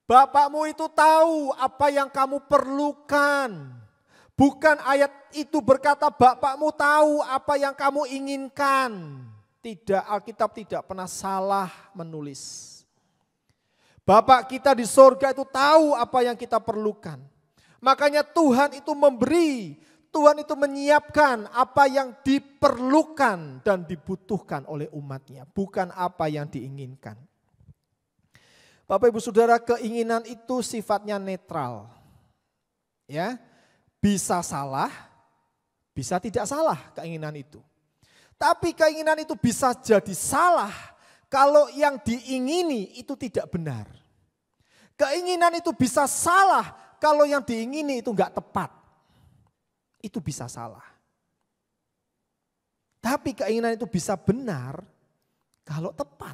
Speaker 4: Bapakmu itu tahu apa yang kamu perlukan. Bukan ayat itu berkata Bapakmu tahu apa yang kamu inginkan. Tidak, Alkitab tidak pernah salah menulis. Bapak kita di surga itu tahu apa yang kita perlukan. Makanya Tuhan itu memberi, Tuhan itu menyiapkan apa yang diperlukan dan dibutuhkan oleh umatnya. Bukan apa yang diinginkan. Bapak Ibu Saudara, keinginan itu sifatnya netral. Ya, bisa salah, bisa tidak salah keinginan itu. Tapi keinginan itu bisa jadi salah kalau yang diingini itu tidak benar. Keinginan itu bisa salah kalau yang diingini itu enggak tepat. Itu bisa salah. Tapi keinginan itu bisa benar kalau tepat.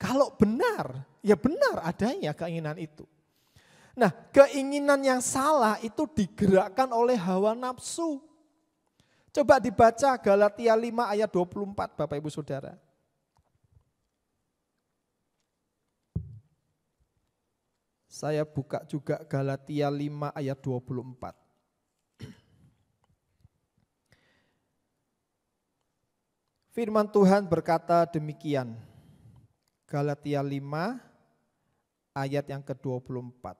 Speaker 4: Kalau benar, ya benar adanya keinginan itu. Nah, keinginan yang salah itu digerakkan oleh hawa nafsu. Coba dibaca Galatia 5 ayat 24 Bapak Ibu Saudara. Saya buka juga Galatia 5 ayat 24. Firman Tuhan berkata demikian. Galatia 5 ayat yang ke-24.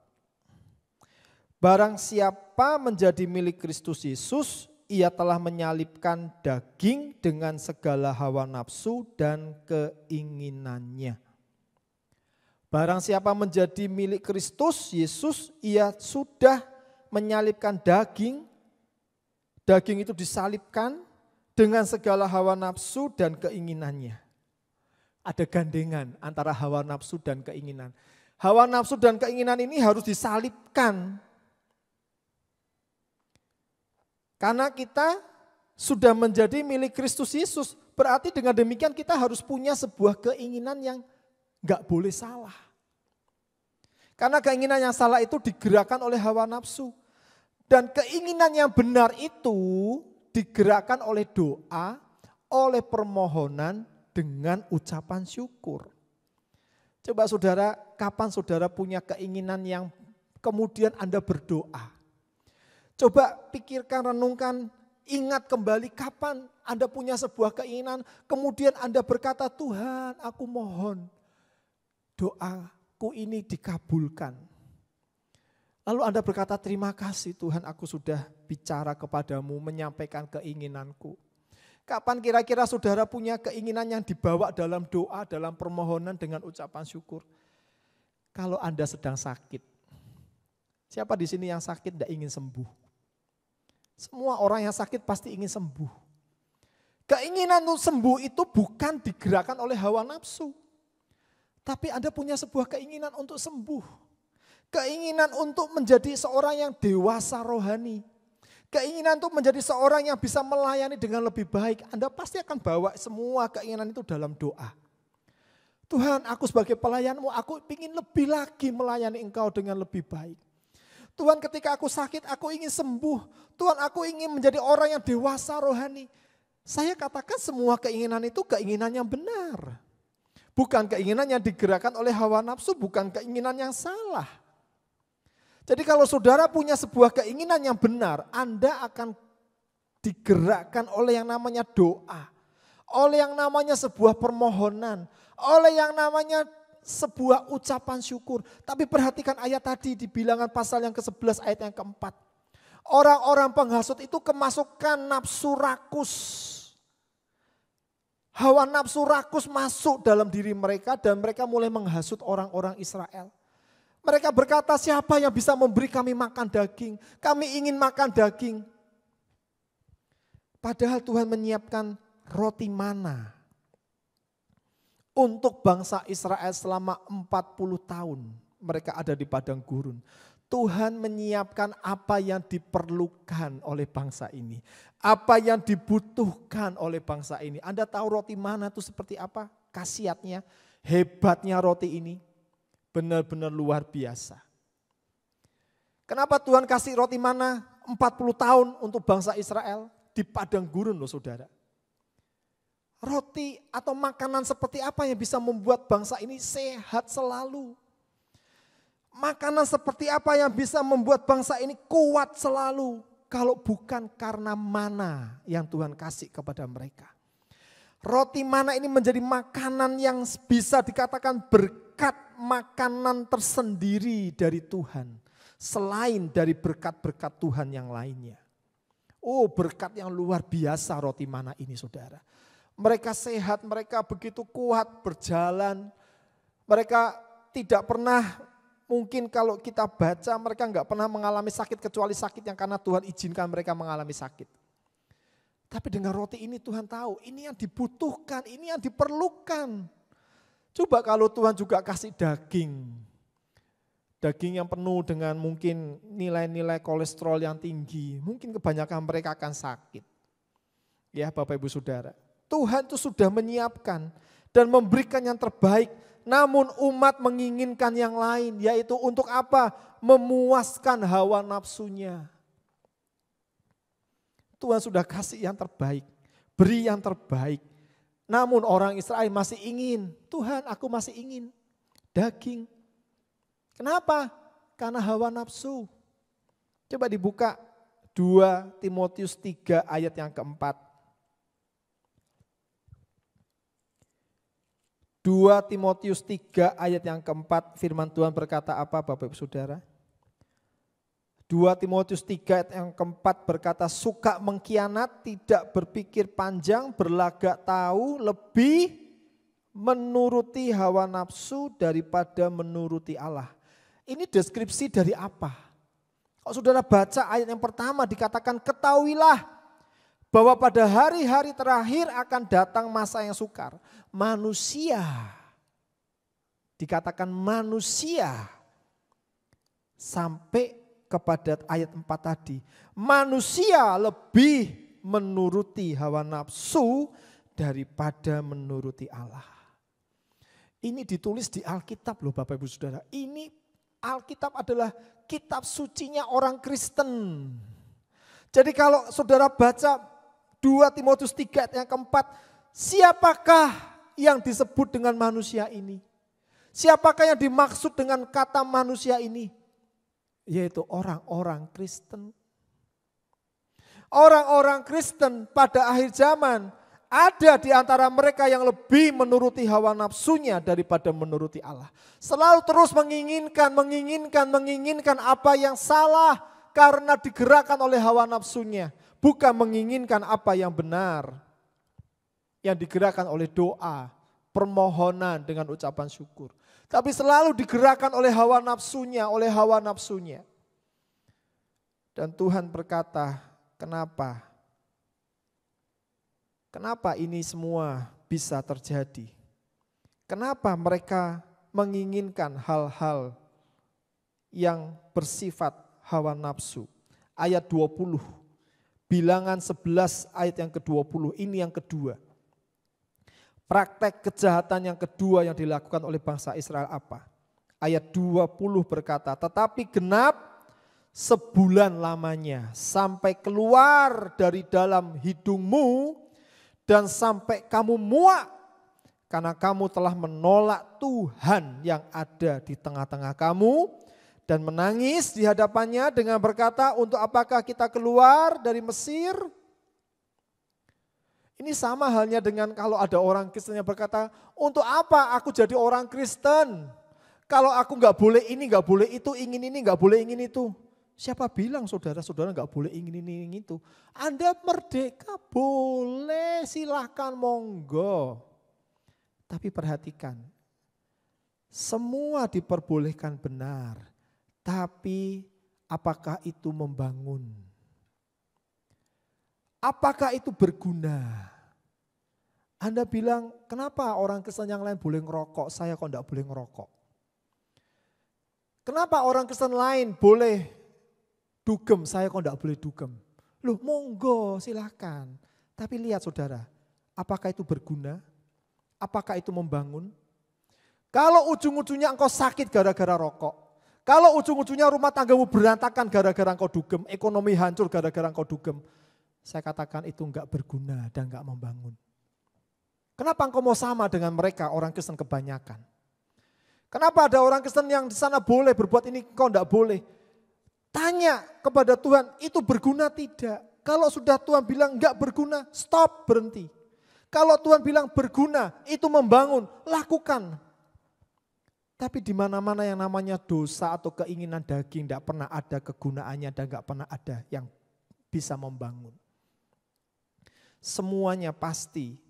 Speaker 4: Barang siapa menjadi milik Kristus Yesus, ia telah menyalibkan daging dengan segala hawa nafsu dan keinginannya. Barang siapa menjadi milik Kristus Yesus, ia sudah menyalibkan daging. Daging itu disalibkan dengan segala hawa nafsu dan keinginannya. Ada gandengan antara hawa nafsu dan keinginan. Hawa nafsu dan keinginan ini harus disalibkan. Karena kita sudah menjadi milik Kristus Yesus. Berarti dengan demikian kita harus punya sebuah keinginan yang gak boleh salah. Karena keinginan yang salah itu digerakkan oleh hawa nafsu. Dan keinginan yang benar itu digerakkan oleh doa, oleh permohonan dengan ucapan syukur. Coba saudara, kapan saudara punya keinginan yang kemudian Anda berdoa? Coba pikirkan, renungkan, ingat kembali kapan Anda punya sebuah keinginan, kemudian Anda berkata, Tuhan aku mohon doaku ini dikabulkan. Lalu Anda berkata, terima kasih Tuhan aku sudah bicara kepadamu, menyampaikan keinginanku. Kapan kira-kira saudara punya keinginan yang dibawa dalam doa, dalam permohonan dengan ucapan syukur? Kalau Anda sedang sakit. Siapa di sini yang sakit tidak ingin sembuh? Semua orang yang sakit pasti ingin sembuh. Keinginan untuk sembuh itu bukan digerakkan oleh hawa nafsu. Tapi Anda punya sebuah keinginan untuk sembuh. Keinginan untuk menjadi seorang yang dewasa rohani. Keinginan untuk menjadi seorang yang bisa melayani dengan lebih baik. Anda pasti akan bawa semua keinginan itu dalam doa. Tuhan, aku sebagai pelayanmu, aku ingin lebih lagi melayani Engkau dengan lebih baik. Tuhan, ketika aku sakit, aku ingin sembuh. Tuhan, aku ingin menjadi orang yang dewasa rohani. Saya katakan semua keinginan itu keinginan yang benar. Bukan keinginan yang digerakkan oleh hawa nafsu, bukan keinginan yang salah. Jadi kalau saudara punya sebuah keinginan yang benar, Anda akan digerakkan oleh yang namanya doa. Oleh yang namanya sebuah permohonan. Oleh yang namanya sebuah ucapan syukur. Tapi perhatikan ayat tadi di Bilangan pasal yang ke-11 ayat yang ke-4. Orang-orang penghasut itu kemasukan nafsu rakus. Hawa nafsu rakus masuk dalam diri mereka dan mereka mulai menghasut orang-orang Israel. Mereka berkata, siapa yang bisa memberi kami makan daging? Kami ingin makan daging. Padahal Tuhan menyiapkan roti mana untuk bangsa Israel selama 40 tahun. Mereka ada di padang gurun. Tuhan menyiapkan apa yang diperlukan oleh bangsa ini. Apa yang dibutuhkan oleh bangsa ini. Anda tahu roti mana itu seperti apa? Khasiatnya, hebatnya roti ini. Benar-benar luar biasa. Kenapa Tuhan kasih roti mana 40 tahun untuk bangsa Israel? Di padang gurun loh saudara. Roti atau makanan seperti apa yang bisa membuat bangsa ini sehat selalu? Makanan seperti apa yang bisa membuat bangsa ini kuat selalu kalau bukan karena mana yang Tuhan kasih kepada mereka. Roti mana ini menjadi makanan yang bisa dikatakan berkat makanan tersendiri dari Tuhan. Selain dari berkat-berkat Tuhan yang lainnya. Oh, berkat yang luar biasa roti mana ini saudara. Mereka sehat, mereka begitu kuat berjalan. Mereka tidak pernah, mungkin kalau kita baca mereka enggak pernah mengalami sakit kecuali sakit yang karena Tuhan izinkan mereka mengalami sakit. Tapi dengan roti ini Tuhan tahu ini yang dibutuhkan, ini yang diperlukan. Coba kalau Tuhan juga kasih daging. Daging yang penuh dengan mungkin nilai-nilai kolesterol yang tinggi. Mungkin kebanyakan mereka akan sakit. Ya Bapak Ibu Saudara. Tuhan itu sudah menyiapkan dan memberikan yang terbaik. Namun umat menginginkan yang lain. Yaitu untuk apa? Memuaskan hawa nafsunya. Tuhan sudah kasih yang terbaik. Beri yang terbaik. Namun orang Israel masih ingin. Tuhan aku masih ingin daging. Kenapa? Karena hawa nafsu. Coba dibuka 2 Timotius 3 ayat yang keempat. 2 Timotius 3 ayat yang keempat, firman Tuhan berkata apa Bapak Ibu Saudara? 2 Timotius 3 ayat yang keempat berkata, suka mengkhianat, tidak berpikir panjang, berlagak tahu, lebih menuruti hawa nafsu daripada menuruti Allah. Ini deskripsi dari apa? Kalau saudara baca ayat yang pertama dikatakan ketahuilah bahwa pada hari-hari terakhir akan datang masa yang sukar. Manusia, dikatakan manusia sampai kepada ayat 4 tadi. Manusia lebih menuruti hawa nafsu daripada menuruti Allah. Ini ditulis di Alkitab loh Bapak Ibu Saudara. Ini Alkitab adalah kitab sucinya orang Kristen. Jadi kalau saudara baca 2 Timotius 3 ayat yang keempat, siapakah yang disebut dengan manusia ini? Siapakah yang dimaksud dengan kata manusia ini? Yaitu orang-orang Kristen. Orang-orang Kristen pada akhir zaman ada di antara mereka yang lebih menuruti hawa nafsunya daripada menuruti Allah. Selalu terus menginginkan apa yang salah karena digerakkan oleh hawa nafsunya. Bukan menginginkan apa yang benar. Yang digerakkan oleh doa, permohonan dengan ucapan syukur. Tapi selalu digerakkan oleh hawa nafsunya, Dan Tuhan berkata, kenapa? Kenapa ini semua bisa terjadi? Kenapa mereka menginginkan hal-hal yang bersifat hawa nafsu? Ayat 20, Bilangan 11 ayat yang ke-20, ini yang kedua. Praktek kejahatan yang kedua yang dilakukan oleh bangsa Israel apa? Ayat 20 berkata, tetapi genap sebulan lamanya sampai keluar dari dalam hidungmu dan sampai kamu muak karena kamu telah menolak Tuhan yang ada di tengah-tengah kamu dan menangis di hadapannya dengan berkata, untuk apakah kita keluar dari Mesir? Ini sama halnya dengan kalau ada orang Kristen yang berkata, untuk apa aku jadi orang Kristen? Kalau aku gak boleh ini, gak boleh itu, ingin ini, gak boleh ingin itu. Siapa bilang saudara-saudara nggak boleh ingin ini itu? Anda merdeka, boleh, silahkan, monggo. Tapi perhatikan, semua diperbolehkan benar, tapi apakah itu membangun? Apakah itu berguna? Anda bilang, kenapa orang Kristen yang lain boleh ngerokok, saya kok enggak boleh ngerokok? Kenapa orang Kristen lain boleh dugem, saya kok enggak boleh dugem? Loh monggo silahkan. Tapi lihat saudara, apakah itu berguna? Apakah itu membangun? Kalau ujung-ujungnya engkau sakit gara-gara rokok, kalau ujung-ujungnya rumah tanggamu berantakan gara-gara engkau dugem, ekonomi hancur gara-gara engkau dugem, saya katakan itu enggak berguna dan enggak membangun. Kenapa engkau mau sama dengan mereka orang Kristen kebanyakan? Kenapa ada orang Kristen yang di sana boleh berbuat ini, kau enggak boleh? Tanya kepada Tuhan, itu berguna tidak? Kalau sudah Tuhan bilang enggak berguna, stop, berhenti. Kalau Tuhan bilang berguna, itu membangun, lakukan. Tapi di mana-mana yang namanya dosa atau keinginan daging enggak pernah ada kegunaannya dan enggak pernah ada yang bisa membangun. Semuanya pasti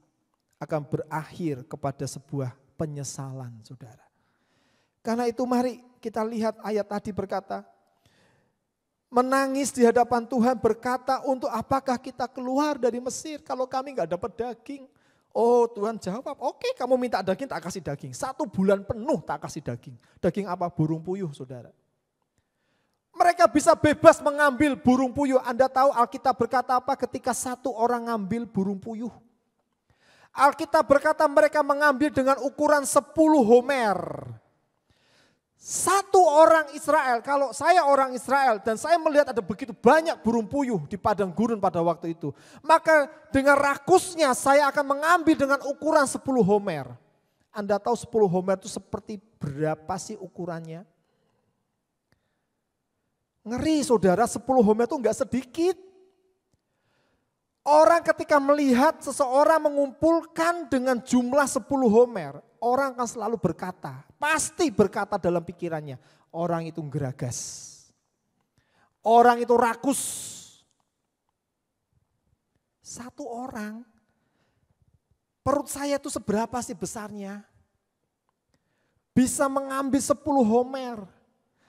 Speaker 4: akan berakhir kepada sebuah penyesalan, saudara. Karena itu mari kita lihat ayat tadi berkata, menangis di hadapan Tuhan berkata, untuk apakah kita keluar dari Mesir kalau kami gak dapat daging? Oh Tuhan jawab, oke kamu minta daging tak kasih daging. 1 bulan penuh tak kasih daging. Daging apa? Burung puyuh saudara. Mereka bisa bebas mengambil burung puyuh. Anda tahu Alkitab berkata apa ketika 1 orang ngambil burung puyuh? Alkitab berkata mereka mengambil dengan ukuran 10 homer. 1 orang Israel, kalau saya orang Israel dan saya melihat ada begitu banyak burung puyuh di padang gurun pada waktu itu. Maka dengan rakusnya saya akan mengambil dengan ukuran 10 homer. Anda tahu 10 homer itu seperti berapa sih ukurannya? Ngeri saudara, 10 homer itu enggak sedikit. Orang ketika melihat seseorang mengumpulkan dengan jumlah 10 homer, orang akan selalu berkata, pasti berkata dalam pikirannya, orang itu geragas, orang itu rakus. 1 orang, perut saya itu seberapa sih besarnya? Bisa mengambil 10 homer.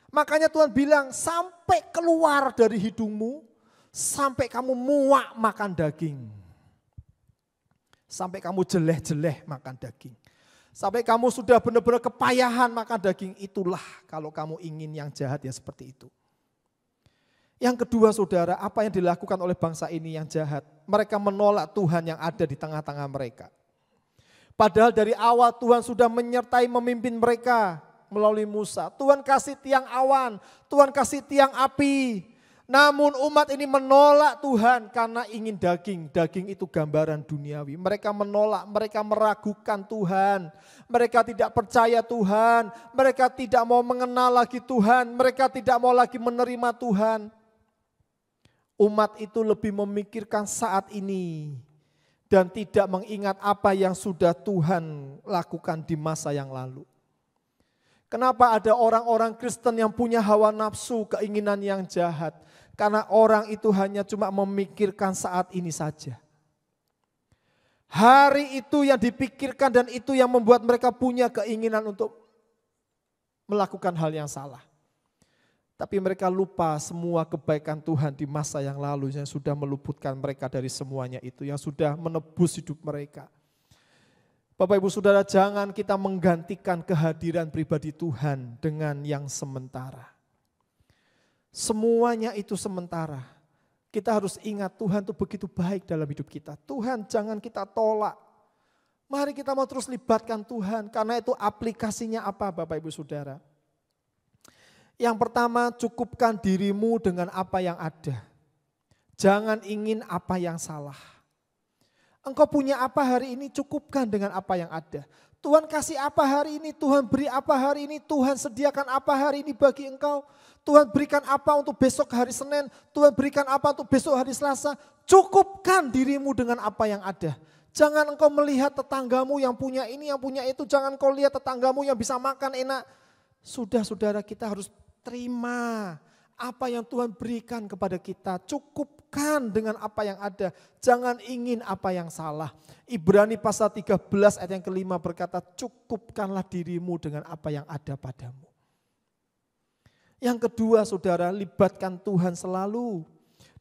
Speaker 4: Makanya Tuhan bilang, sampai keluar dari hidungmu, sampai kamu muak makan daging. Sampai kamu jeleh-jeleh makan daging. Sampai kamu sudah benar-benar kepayahan makan daging. Itulah kalau kamu ingin yang jahat ya seperti itu. Yang kedua saudara, apa yang dilakukan oleh bangsa ini yang jahat? Mereka menolak Tuhan yang ada di tengah-tengah mereka. Padahal dari awal Tuhan sudah menyertai memimpin mereka melalui Musa. Tuhan kasih tiang awan, Tuhan kasih tiang api. Namun umat ini menolak Tuhan karena ingin daging. Daging itu gambaran duniawi. Mereka menolak, mereka meragukan Tuhan. Mereka tidak percaya Tuhan. Mereka tidak mau mengenal lagi Tuhan. Mereka tidak mau lagi menerima Tuhan. Umat itu lebih memikirkan saat ini. Dan tidak mengingat apa yang sudah Tuhan lakukan di masa yang lalu. Kenapa ada orang-orang Kristen yang punya hawa nafsu, keinginan yang jahat? Karena orang itu hanya cuma memikirkan saat ini saja. Hari itu yang dipikirkan dan itu yang membuat mereka punya keinginan untuk melakukan hal yang salah. Tapi mereka lupa semua kebaikan Tuhan di masa yang lalu yang sudah meluputkan mereka dari semuanya itu, yang sudah menebus hidup mereka. Bapak Ibu Saudara, jangan kita menggantikan kehadiran pribadi Tuhan dengan yang sementara. Semuanya itu sementara. Kita harus ingat Tuhan itu begitu baik dalam hidup kita. Tuhan jangan kita tolak. Mari kita mau terus libatkan Tuhan. Karena itu aplikasinya apa Bapak Ibu Saudara? Yang pertama, cukupkan dirimu dengan apa yang ada. Jangan ingin apa yang salah. Engkau punya apa hari ini, cukupkan dengan apa yang ada. Tuhan kasih apa hari ini, Tuhan beri apa hari ini, Tuhan sediakan apa hari ini bagi engkau. Tuhan berikan apa untuk besok hari Senin, Tuhan berikan apa untuk besok hari Selasa. Cukupkan dirimu dengan apa yang ada. Jangan engkau melihat tetanggamu yang punya ini, yang punya itu. Jangan engkau lihat tetanggamu yang bisa makan enak. Sudah saudara, kita harus terima Apa yang Tuhan berikan kepada kita, cukupkan dengan apa yang ada. Jangan ingin apa yang salah. Ibrani pasal 13 ayat yang kelima berkata, cukupkanlah dirimu dengan apa yang ada padamu. Yang kedua saudara, libatkan Tuhan selalu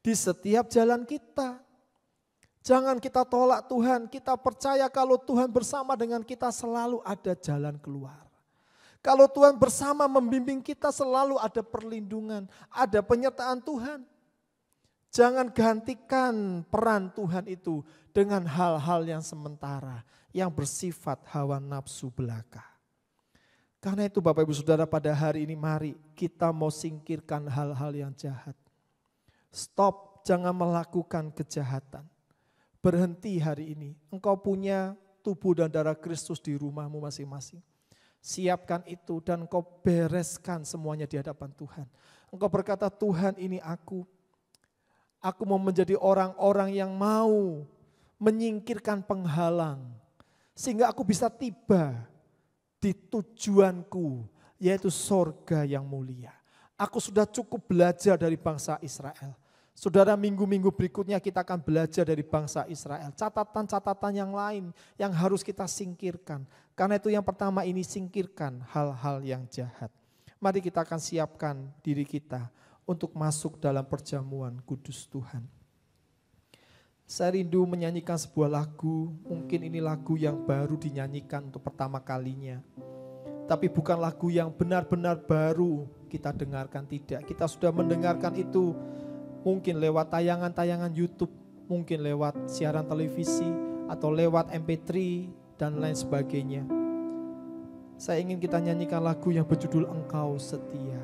Speaker 4: di setiap jalan kita. Jangan kita tolak Tuhan, kita percaya kalau Tuhan bersama dengan kita selalu ada jalan keluar. Kalau Tuhan bersama membimbing kita selalu ada perlindungan, ada penyertaan Tuhan. Jangan gantikan peran Tuhan itu dengan hal-hal yang sementara, yang bersifat hawa nafsu belaka. Karena itu Bapak Ibu Saudara, pada hari ini mari kita mau singkirkan hal-hal yang jahat. Stop, jangan melakukan kejahatan. Berhenti hari ini, engkau punya tubuh dan darah Kristus di rumahmu masing-masing. Siapkan itu dan engkau bereskan semuanya di hadapan Tuhan. Engkau berkata, Tuhan ini aku mau menjadi orang-orang yang mau menyingkirkan penghalang. Sehingga aku bisa tiba di tujuanku, yaitu sorga yang mulia. Aku sudah cukup belajar dari bangsa Israel. Saudara, minggu-minggu berikutnya kita akan belajar dari bangsa Israel. Catatan-catatan yang lain yang harus kita singkirkan. Karena itu yang pertama ini, singkirkan hal-hal yang jahat. Mari kita akan siapkan diri kita untuk masuk dalam perjamuan kudus Tuhan. Saya rindu menyanyikan sebuah lagu, mungkin ini lagu yang baru dinyanyikan untuk pertama kalinya. Tapi bukan lagu yang benar-benar baru kita dengarkan, tidak. Kita sudah mendengarkan itu mungkin lewat tayangan-tayangan YouTube, mungkin lewat siaran televisi, atau lewat MP3 dan lain sebagainya. Saya ingin kita nyanyikan lagu yang berjudul Engkau Setia.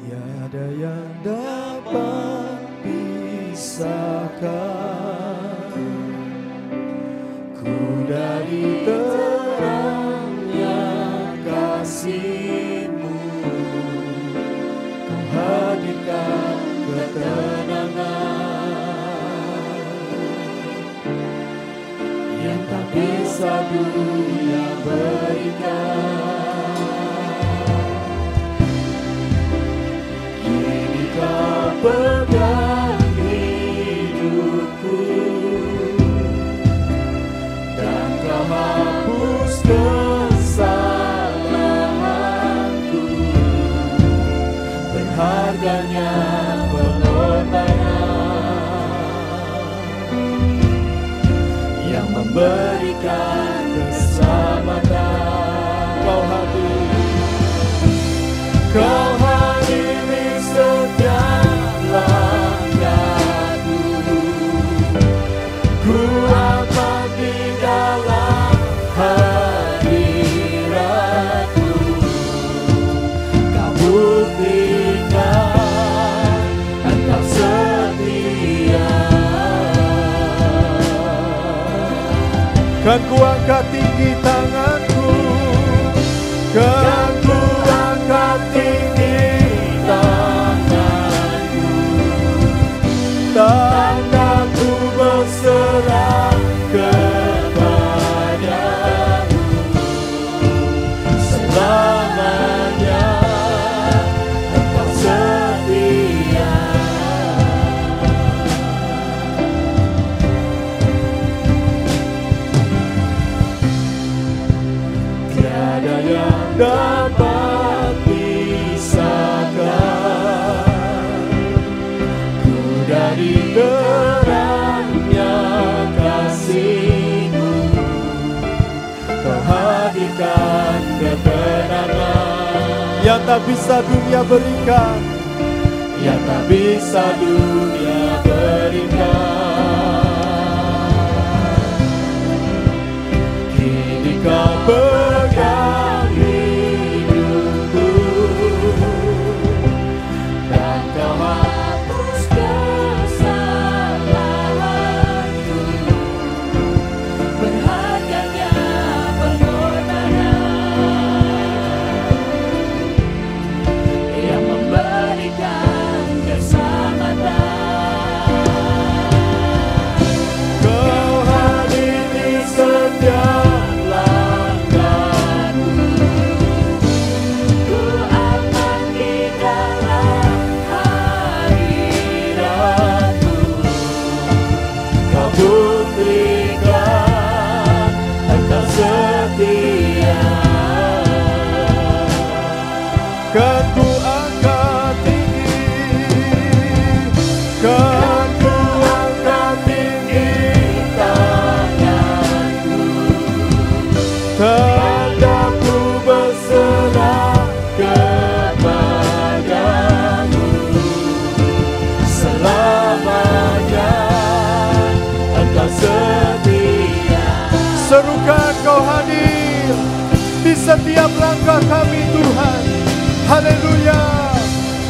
Speaker 4: Tiada yang dapat pisahkan ku dari terangnya kasih-Mu. Kau hadirkan ketenangan yang tak bisa dunia berikan. Kini Kau pegang hidupku dan Kau hapus kesalahanku. Berharganya yang memberikan keselamatan. Kau hadir di setiap langkahku. Ku aman di dalam hadirat-Mu. Kau buktikan Engkau setia. Kan ku angkat tinggi tanganku, kan ku angkat tinggi tanganku, tanda ku berserah kepadamu. Selamanya Engkau setia. Tiada yang dapat pisahkan ku dari terangnya kasih-Mu. Kau hadirkan kebenaran yang tak bisa dunia berikan, yang tak bisa dunia berikan. Kini Kau pegang hidupku dan Kau hapus kesalahanku. Berharganya pengorbanan yang memberikan keselamatan. Kau hadir di setiap setiap langkah kami Tuhan. Haleluya.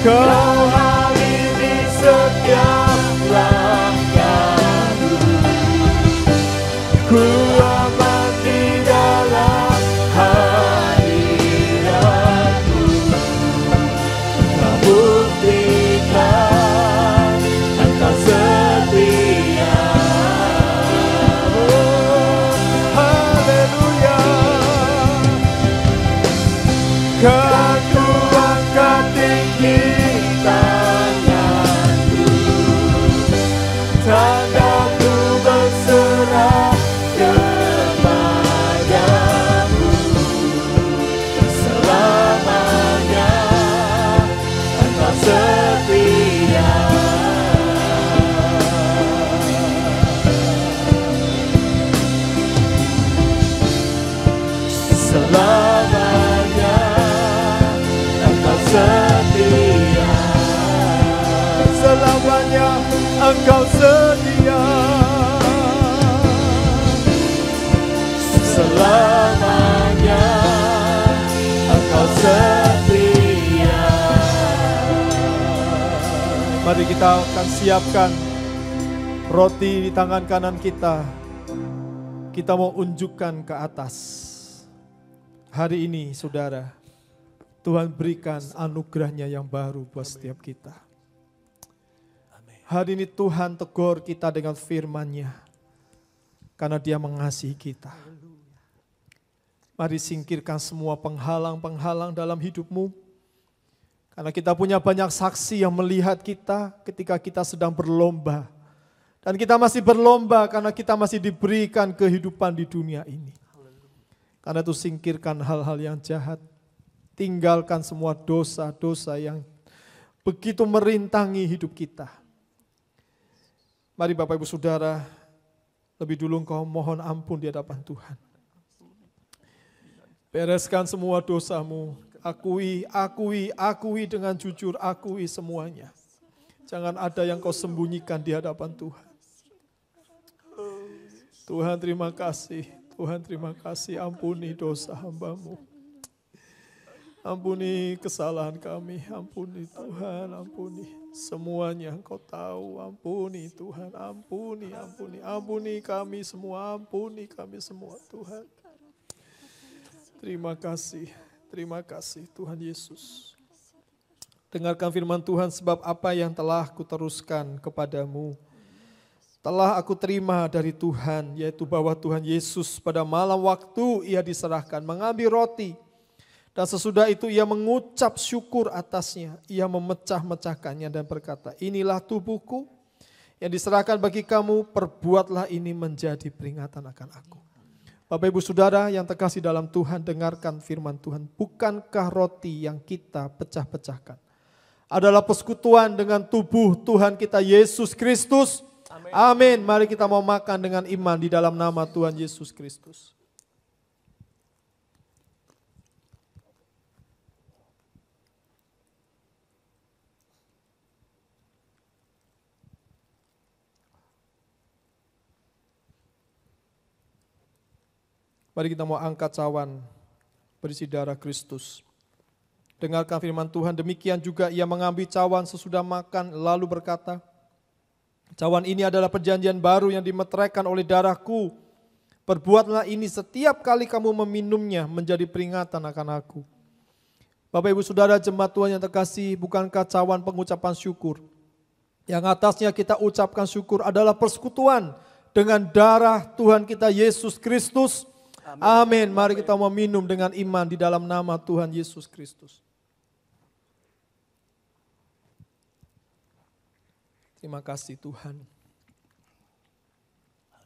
Speaker 4: Kau hadir di setiap langkahku. Ku aman di dalam hadiratmu. Kau buktikan Engkau setia. Haleluya. Kan ku angkat tinggi tanganku, tanganku berserah kepadamu. Selamanya Engkau setia. Selamanya Engkau setia. Selamanya Engkau setia. Selamanya Engkau setia. Mari kita akan siapkan roti di tangan kanan kita. Kita mau unjukkan ke atas. Hari ini saudara, Tuhan berikan anugerahnya yang baru buat setiap kita. Hari ini Tuhan tegur kita dengan firman-Nya. Karena Dia mengasihi kita. Mari singkirkan semua penghalang-penghalang dalam hidupmu. Karena kita punya banyak saksi yang melihat kita ketika kita sedang berlomba. Dan kita masih berlomba karena kita masih diberikan kehidupan di dunia ini. Karena itu singkirkan hal-hal yang jahat. Tinggalkan semua dosa-dosa yang begitu merintangi hidup kita. Mari Bapak Ibu Saudara, lebih dulu engkau mohon ampun di hadapan Tuhan. Bereskan semua dosamu. Akui dengan jujur, akui semuanya. Jangan ada yang kau sembunyikan di hadapan Tuhan. Tuhan terima kasih. Tuhan terima kasih, ampuni dosa hamba-Mu. Ampuni kesalahan kami, ampuni Tuhan, ampuni. Semuanya Engkau tahu, ampuni Tuhan, ampuni kami semua, ampuni kami semua Tuhan. Terima kasih Tuhan Yesus. Dengarkan firman Tuhan, sebab apa yang telah kuteruskan kepadamu telah aku terima dari Tuhan, yaitu bahwa Tuhan Yesus pada malam waktu Ia diserahkan mengambil roti. Dan sesudah itu Ia mengucap syukur atasnya. Ia memecah-mecahkannya dan berkata, inilah tubuhku yang diserahkan bagi kamu, perbuatlah ini menjadi peringatan akan aku. Bapak Ibu Saudara yang terkasih dalam Tuhan, dengarkan firman Tuhan. Bukankah roti yang kita pecah-pecahkan adalah persekutuan dengan tubuh Tuhan kita Yesus Kristus? Amin. Mari kita mau makan dengan iman di dalam nama Tuhan Yesus Kristus. Mari kita mau angkat cawan berisi darah Kristus. Dengarkan firman Tuhan, demikian juga Ia mengambil cawan sesudah makan lalu berkata, cawan ini adalah perjanjian baru yang dimeteraikan oleh darahku. Perbuatlah ini setiap kali kamu meminumnya menjadi peringatan akan aku. Bapak Ibu Saudara jemaat Tuhan yang terkasih, bukankah cawan pengucapan syukur? Yang atasnya kita ucapkan syukur adalah persekutuan dengan darah Tuhan kita Yesus Kristus. Amin. Mari kita meminum dengan iman di dalam nama Tuhan Yesus Kristus. Terima kasih Tuhan.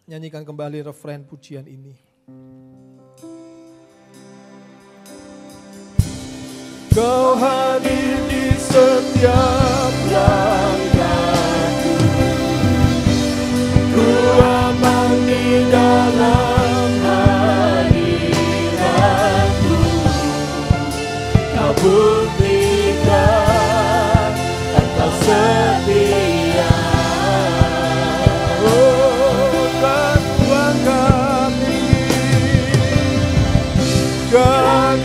Speaker 4: Nyanyikan kembali refren pujian ini. Kau hadir di setiap langkahku. Ku aman di dalam hadiratmu. Kau buktikan Engkau setia. Kan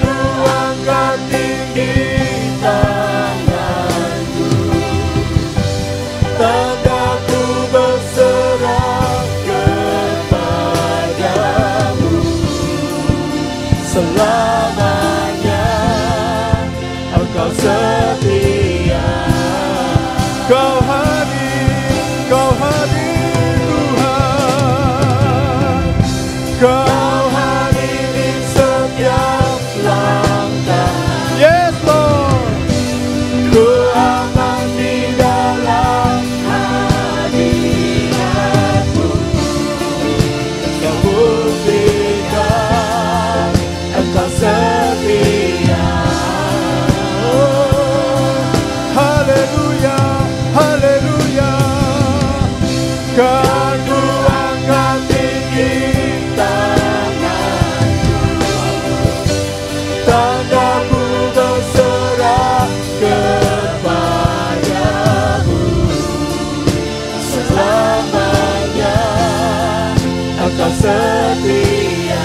Speaker 4: Engkau setia.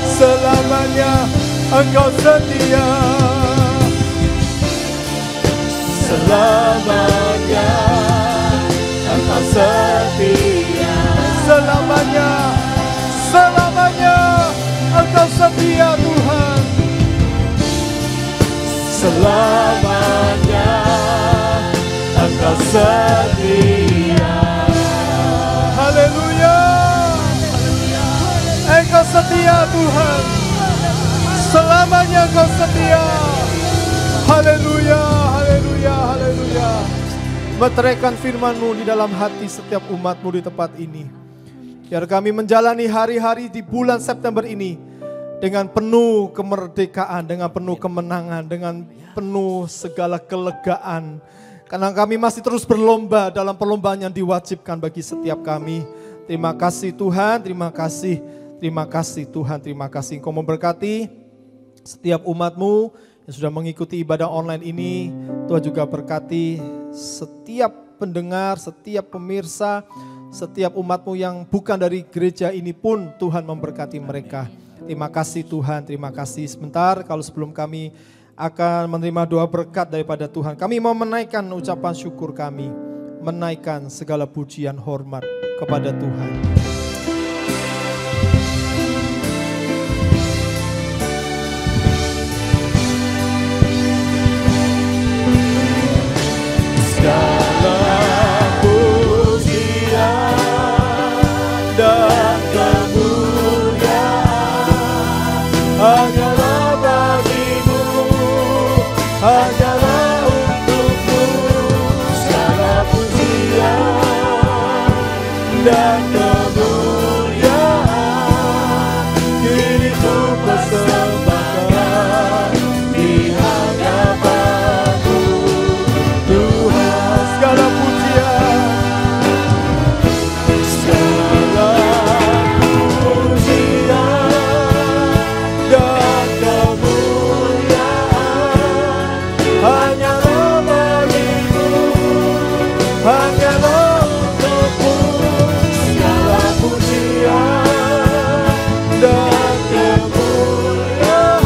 Speaker 4: Selamanya Engkau setia. Selamanya Engkau setia. Selamanya, selamanya Engkau setia Tuhan. Selamanya Engkau setia. Haleluya. Engkau setia Tuhan. Selamanya Engkau setia. Haleluya, haleluya, haleluya. Meteraikan firman-Mu di dalam hati setiap umat-Mu di tempat ini. Biar kami menjalani hari-hari di bulan September ini dengan penuh kemerdekaan, dengan penuh kemenangan, dengan penuh segala kelegaan. Karena kami masih terus berlomba dalam perlombaan yang diwajibkan bagi setiap kami. Terima kasih Tuhan, terima kasih. Terima kasih Tuhan, terima kasih. Engkau memberkati setiap umat-Mu yang sudah mengikuti ibadah online ini. Tuhan juga berkati setiap pendengar, setiap pemirsa, setiap umat-Mu yang bukan dari gereja ini pun Tuhan memberkati mereka. Terima kasih Tuhan, terima kasih. Sebentar kalau sebelum kami akan menerima doa berkat daripada Tuhan, kami mau menaikkan ucapan syukur kami, menaikkan segala pujian hormat kepada Tuhan. Segala pujian dan kemuliaan hanyalah bagimu, hanyalah untukmu. Segala pujian dan kemuliaan kini ku persembahkan di hadapan-Mu Tuhan. Segala pujian, segala pujian dan kemuliaan hanyalah bagimu, hanyalah untukmu. Segala pujian dan kemuliaan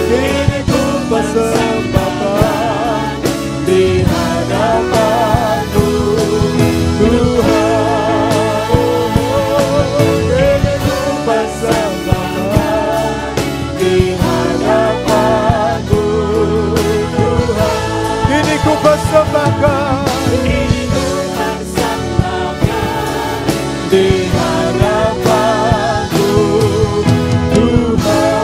Speaker 4: kini ku persembahkan di hadapan-Mu Tuhan. Kini ku persembahkan di hadapan-Mu Tuhan. Kini ku persembahkan di hadapan-Mu Tuhan.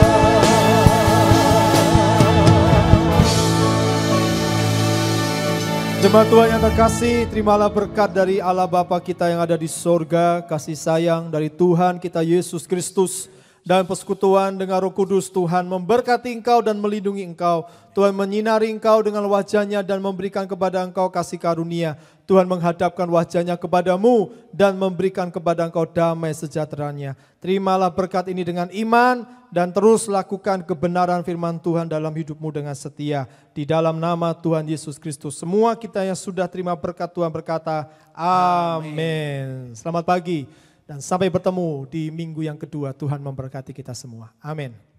Speaker 4: Jemaat Tuhan yang terkasih, terimalah berkat dari Allah Bapa kita yang ada di sorga, kasih sayang dari Tuhan kita Yesus Kristus, dan persekutuan dengan Roh Kudus. Tuhan memberkati engkau dan melindungi engkau. Tuhan menyinari engkau dengan wajah-Nya dan memberikan kepada engkau kasih karunia. Tuhan menghadapkan wajah-Nya kepadamu dan memberikan kepada engkau damai sejahtera-Nya. Terimalah berkat ini dengan iman dan terus lakukan kebenaran firman Tuhan dalam hidupmu dengan setia. Di dalam nama Tuhan Yesus Kristus. Semua kita yang sudah terima berkat Tuhan berkata, amin. Selamat pagi dan sampai bertemu di minggu yang kedua. Tuhan memberkati kita semua. Amin.